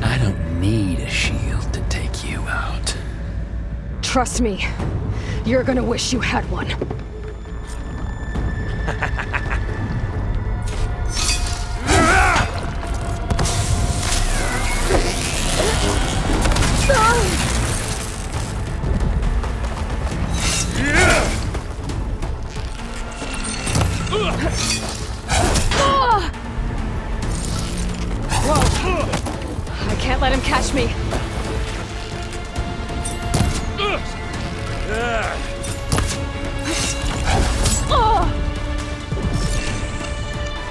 I don't need a shield to take you out. Trust me, you're gonna wish you had one. Whoa! I can't let him catch me.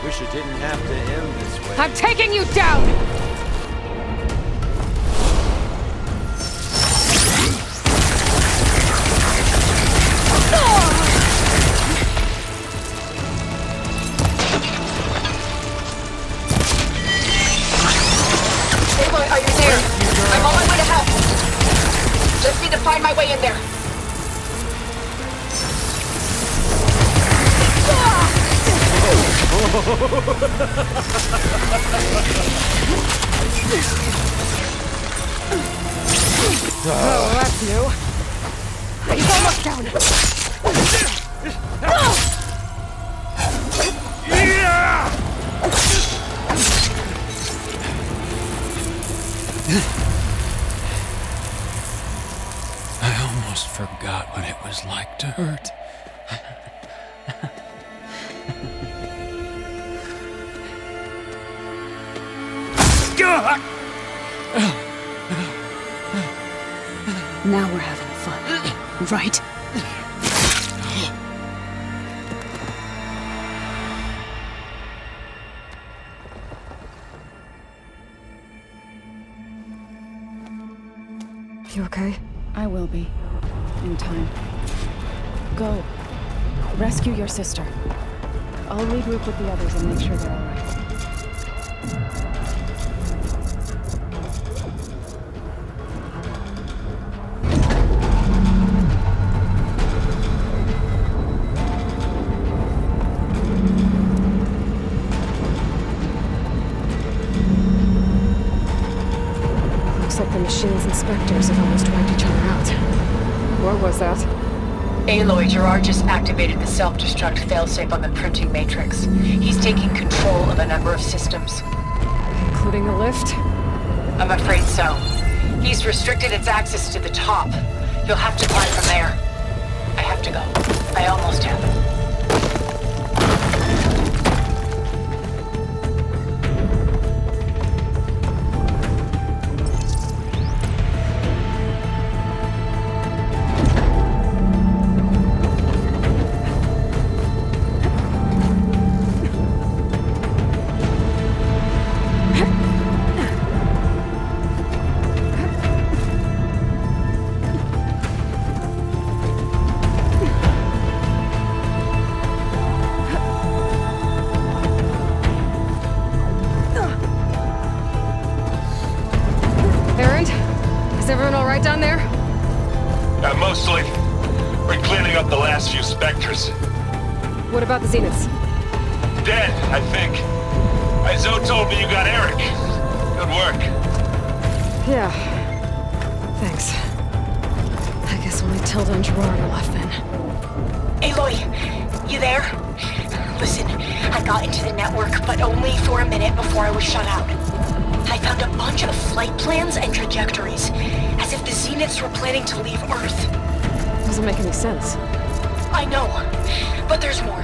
Wish it didn't have to end this way. I'm taking you down! Aloy, are you there? I'm on my way to help. Just need to find my way in there. Oh, that's new. He's almost down. I almost forgot what it was like to hurt. Now we're having fun, right? You okay? I will be. In time. Go. Rescue your sister. I'll regroup with the others and make sure they're alright. Looks like the machine's inspectors have almost wiped each other out. What was that? Aloy, Gerard just activated the self-destruct failsafe on the printing matrix. He's taking control of a number of systems. Including the lift? I'm afraid so. He's restricted its access to the top. You'll have to climb from there. I have to go. I almost have. up the last few Spectres. What about the Zeniths? Dead, I think. Zoe told me you got Eric. Good work. Yeah. Thanks. I guess only Tilda and Gerard are left then. Aloy, you there? Listen, I got into the network, but only for a minute before I was shut out. I found a bunch of flight plans and trajectories, as if the Zeniths were planning to leave Earth. Doesn't make any sense. I know, but there's more.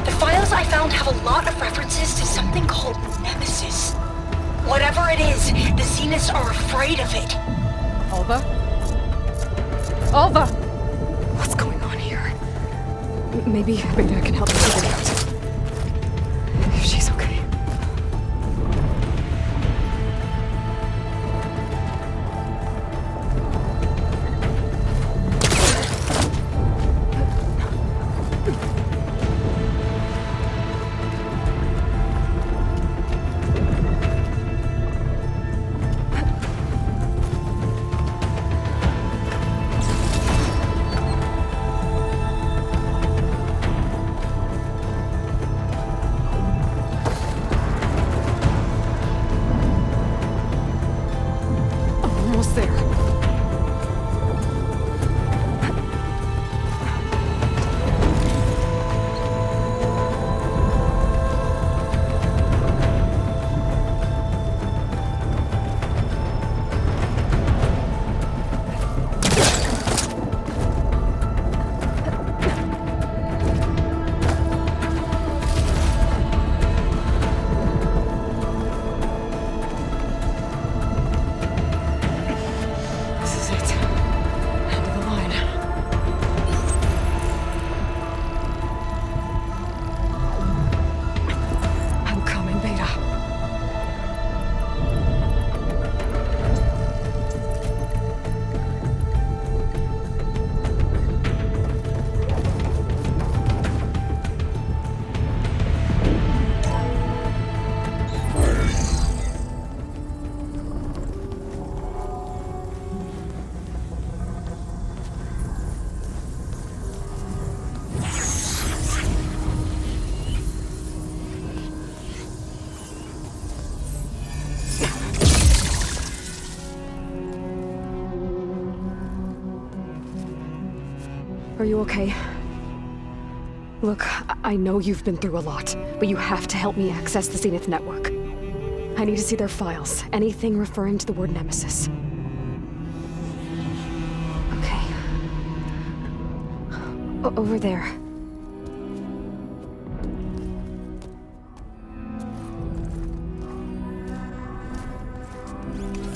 The files I found have a lot of references to something called Nemesis. Whatever it is, the Zeniths are afraid of it. Alva? Alva! What's going on here? Maybe I can help you figure it out. If she's okay. Are you okay? Look, I know you've been through a lot, but you have to help me access the Zenith network. I need to see their files, anything referring to the word Nemesis. Okay. Over there.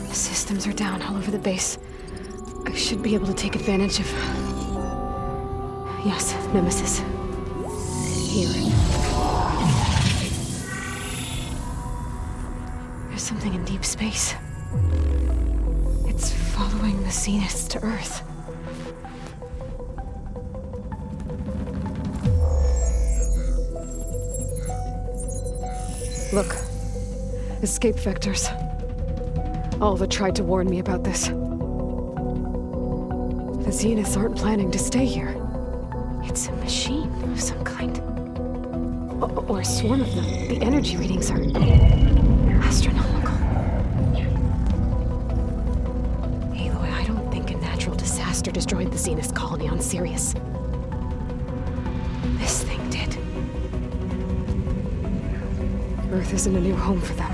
The systems are down all over the base. I should be able to take advantage of... Yes, Nemesis. Here. There's something in deep space. It's following the Zeniths to Earth. Look. Escape vectors. Alva tried to warn me about this. The Zeniths aren't planning to stay here. It's a machine of some kind. Or a swarm of them. The energy readings are astronomical. Aloy, I don't think a natural disaster destroyed the Zenith colony on Sirius. This thing did. Earth isn't a new home for them.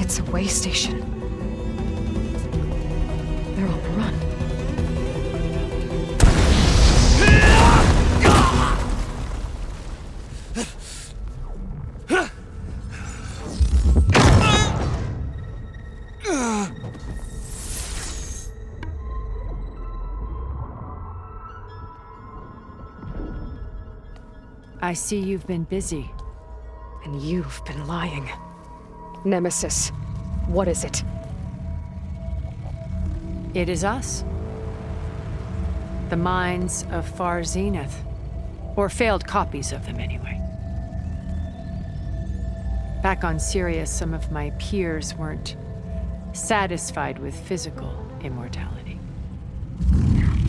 It's a way station. They're on the run. I see you've been busy. And you've been lying. Nemesis, what is it? It is us. The minds of Far Zenith. Or failed copies of them, anyway. Back on Sirius, some of my peers weren't satisfied with physical immortality.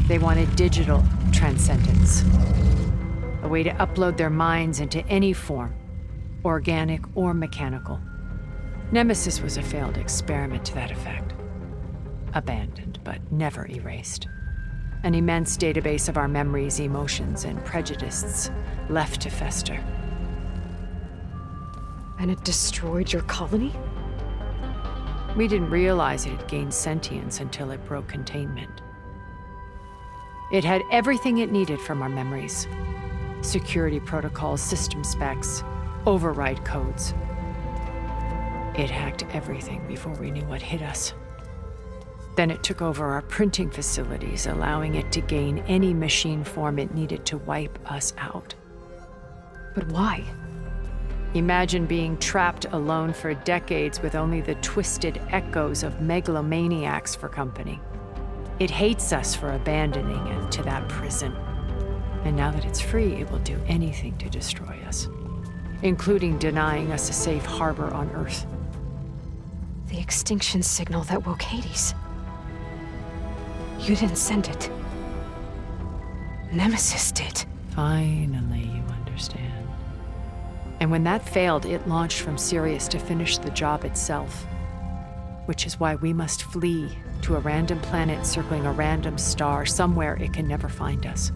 They wanted digital transcendence. A way to upload their minds into any form, organic or mechanical. Nemesis was a failed experiment to that effect. Abandoned, but never erased. An immense database of our memories, emotions, and prejudices left to fester. And it destroyed your colony? We didn't realize it had gained sentience until it broke containment. It had everything it needed from our memories. Security protocols, system specs, override codes. It hacked everything before we knew what hit us. Then it took over our printing facilities, allowing it to gain any machine form it needed to wipe us out. But why? Imagine being trapped alone for decades with only the twisted echoes of megalomaniacs for company. It hates us for abandoning it to that prison. And now that it's free, it will do anything to destroy us, including denying us a safe harbor on Earth. The extinction signal that woke Hades. You didn't send it. Nemesis did. Finally, you understand. And when that failed, it launched from Sirius to finish the job itself. Which is why we must flee to a random planet circling a random star, somewhere it can never find us.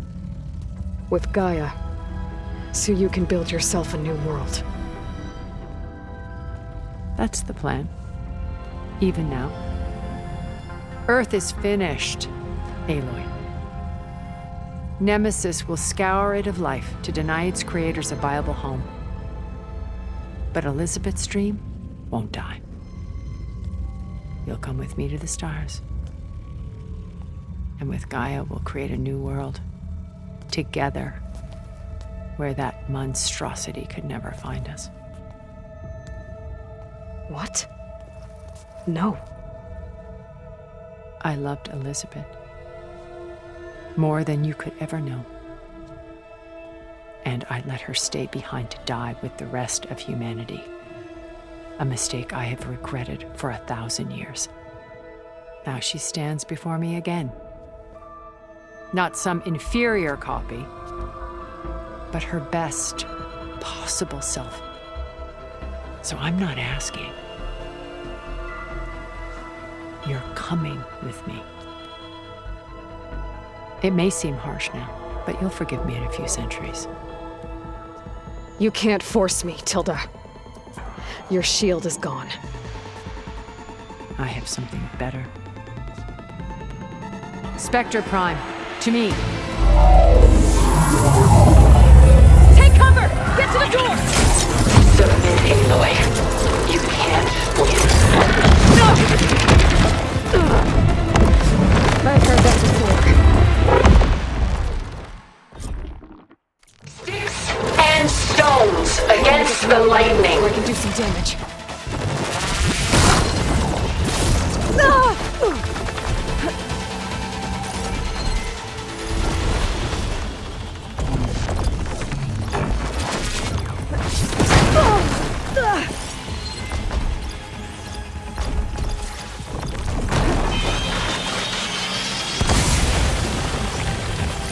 With Gaia, so you can build yourself a new world. That's the plan. Even now. Earth is finished, Aloy. Nemesis will scour it of life to deny its creators a viable home. But Elizabeth's dream won't die. You'll come with me to the stars. And with Gaia, we'll create a new world. Together. Where that monstrosity could never find us. What? No. I loved Elizabeth. More than you could ever know. And I let her stay behind to die with the rest of humanity. A mistake I have regretted for 1,000 years. Now she stands before me again. Not some inferior copy, but her best possible self. So I'm not asking. You're coming with me. It may seem harsh now, but you'll forgive me in a few centuries. You can't force me, Tilda. Your shield is gone. I have something better. Spectre Prime, to me. Take cover! Get to the door! Submit, Aloy. You can't win. No! I've heard that before. Sticks and stones against the lightning. I can do some damage.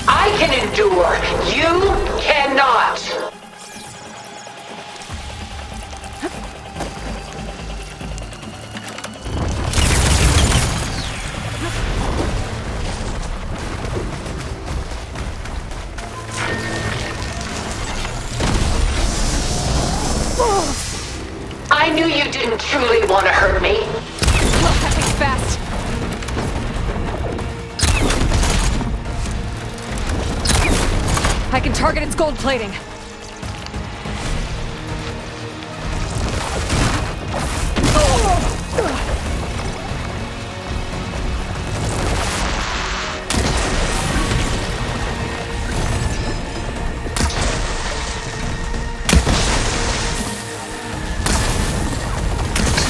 I can endure. You cannot. I knew you didn't truly want to hurt me. Well, that was fast. I can target its gold plating.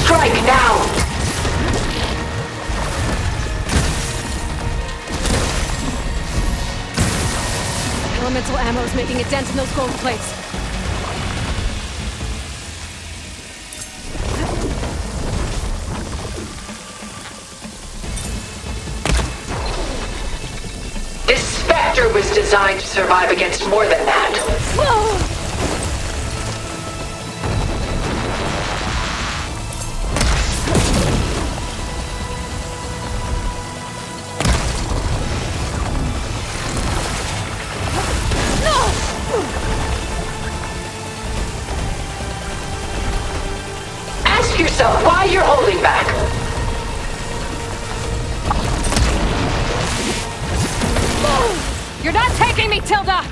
Strike now! Elemental ammo is making a dent in those gold plates. crew was designed to survive against more than that. Ask yourself why you're holding back. You're not taking me, Tilda!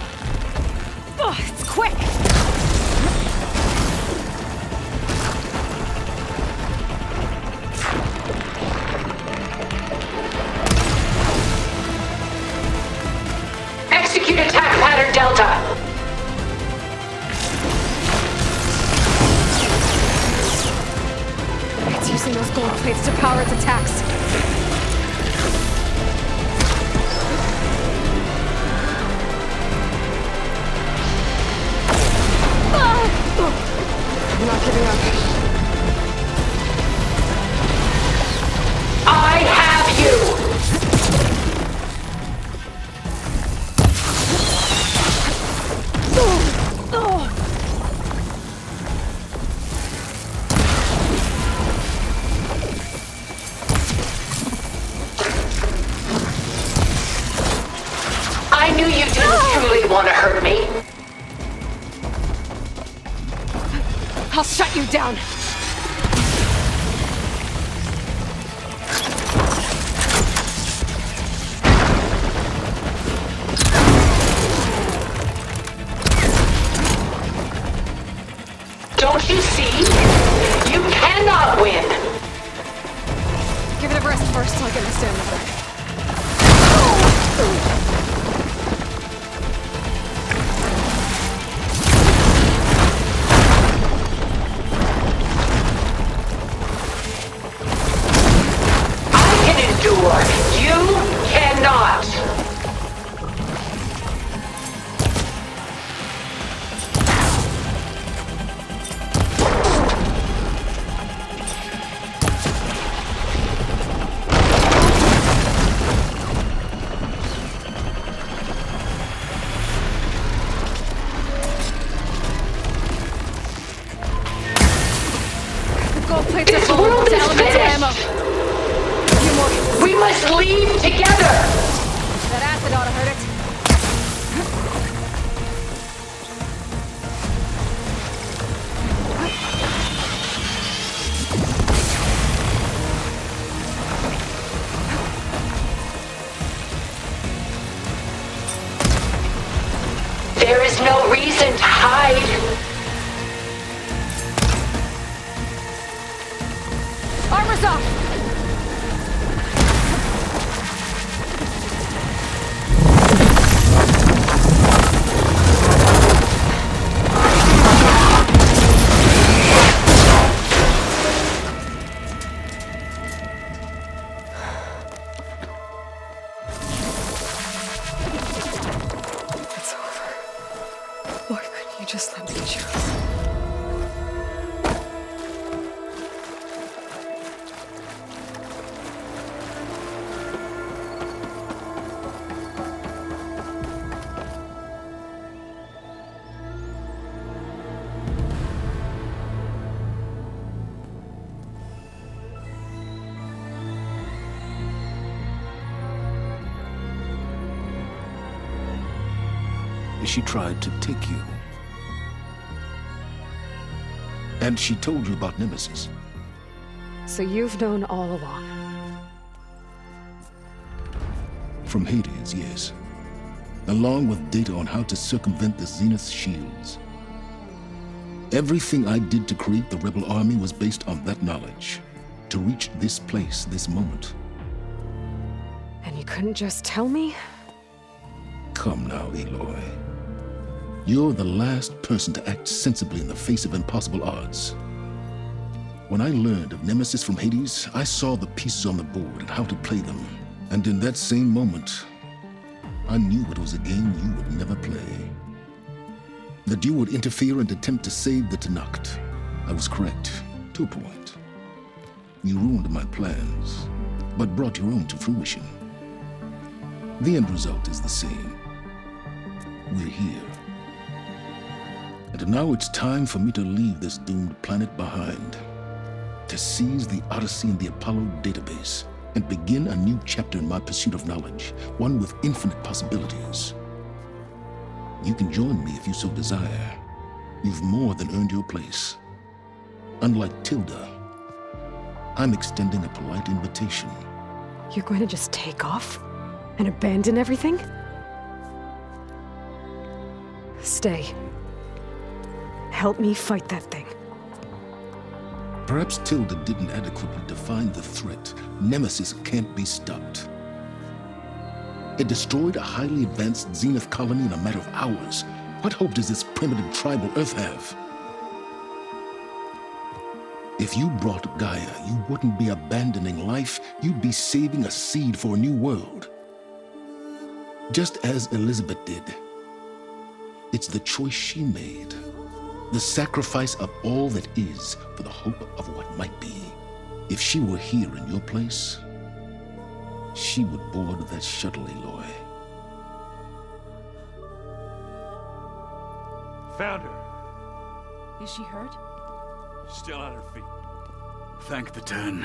Oh, it's quick! Execute attack pattern Delta. It's using those gold plates to power its attacks. I'm not giving up. I have you! I knew you didn't truly want to hurt me. I'll shut you down! Don't you see? You cannot win! Give it a rest first till I get my stamina back. You cannot! The gold plates are full of elemental ammo. We must leave together! That acid ought to hurt it. There is no reason to hide. Armor's off! Why couldn't you just let me choose? She tried to take you. And she told you about Nemesis. So you've known all along. From Hades, yes. Along with data on how to circumvent the Zenith shields. Everything I did to create the Rebel Army was based on that knowledge. To reach this place, this moment. And you couldn't just tell me? Come now, Aloy. You're the last person to act sensibly in the face of impossible odds. When I learned of Nemesis from Hades, I saw the pieces on the board and how to play them. And in that same moment, I knew it was a game you would never play. That you would interfere and attempt to save the Tenakth. I was correct, to a point. You ruined my plans, but brought your own to fruition. The end result is the same. we're here. And now it's time for me to leave this doomed planet behind, to seize the Odyssey and the Apollo database, and begin a new chapter in my pursuit of knowledge, one with infinite possibilities. You can join me if you so desire. You've more than earned your place. Unlike Tilda, I'm extending a polite invitation. You're going to just take off? And abandon everything? Stay. Help me fight that thing. Perhaps Tilda didn't adequately define the threat. Nemesis can't be stopped. It destroyed a highly advanced Zenith colony in a matter of hours. What hope does this primitive tribal Earth have? If you brought Gaia, you wouldn't be abandoning life, you'd be saving a seed for a new world. Just as Elizabeth did. It's the choice she made. The sacrifice of all that is for the hope of what might be. If she were here in your place, she would board that shuttle, Aloy. Found her. Is she hurt? Still on her feet. Thank the Ten.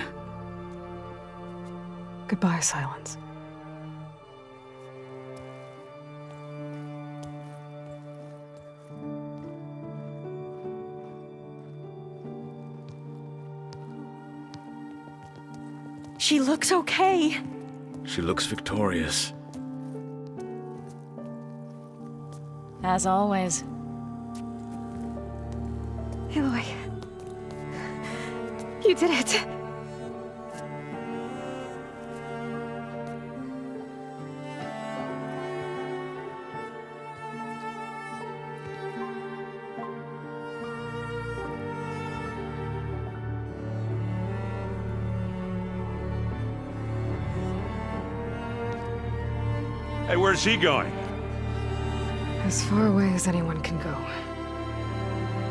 Goodbye, Silence. She looks okay. She looks victorious. As always. Aloy. You did it. Hey, where's he going? As far away as anyone can go.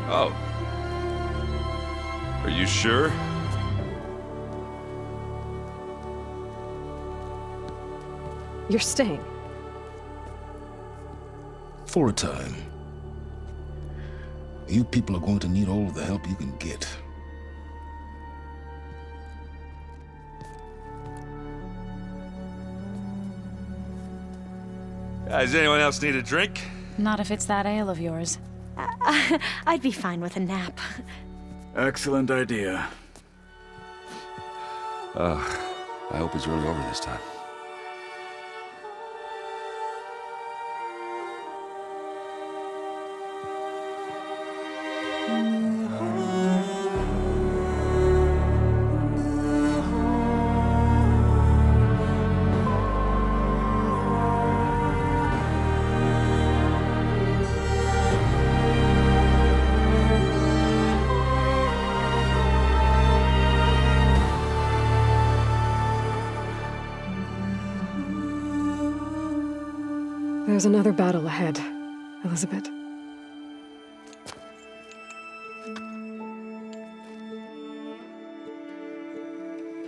Oh. Are you sure? You're staying. For a time. You people are going to need all of the help you can get. Does anyone else need a drink? Not if it's that ale of yours. I'd be fine with a nap. Excellent idea. I hope it's really over this time. There's another battle ahead, Elizabeth.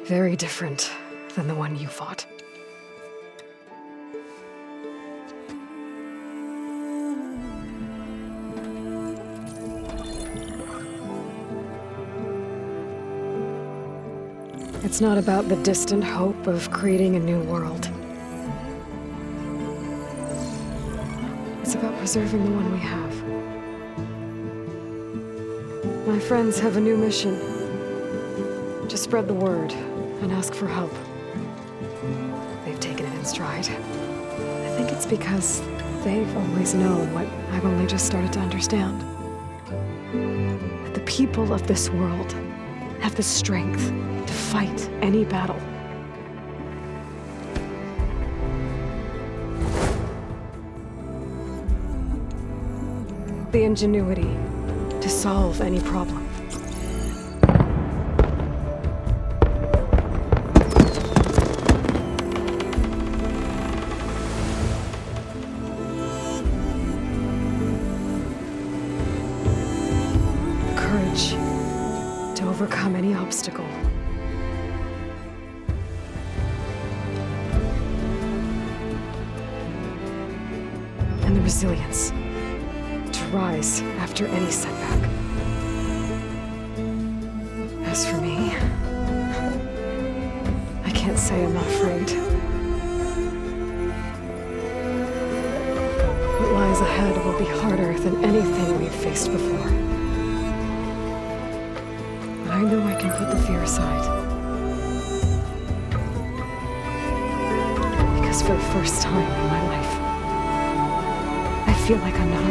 Very different than the one you fought. It's not about the distant hope of creating a new world. It's about preserving the one we have. My friends have a new mission. To spread the word and ask for help. They've taken it in stride. I think it's because they've always known what I've only just started to understand. That the people of this world have the strength to fight any battle. The ingenuity to solve any problem. Courage to overcome any obstacle. and the resilience to rise after any setback. As for me, I can't say I'm not afraid. What lies ahead will be harder than anything we've faced before. But I know I can put the fear aside. Because for the first time in my life, I feel like I'm not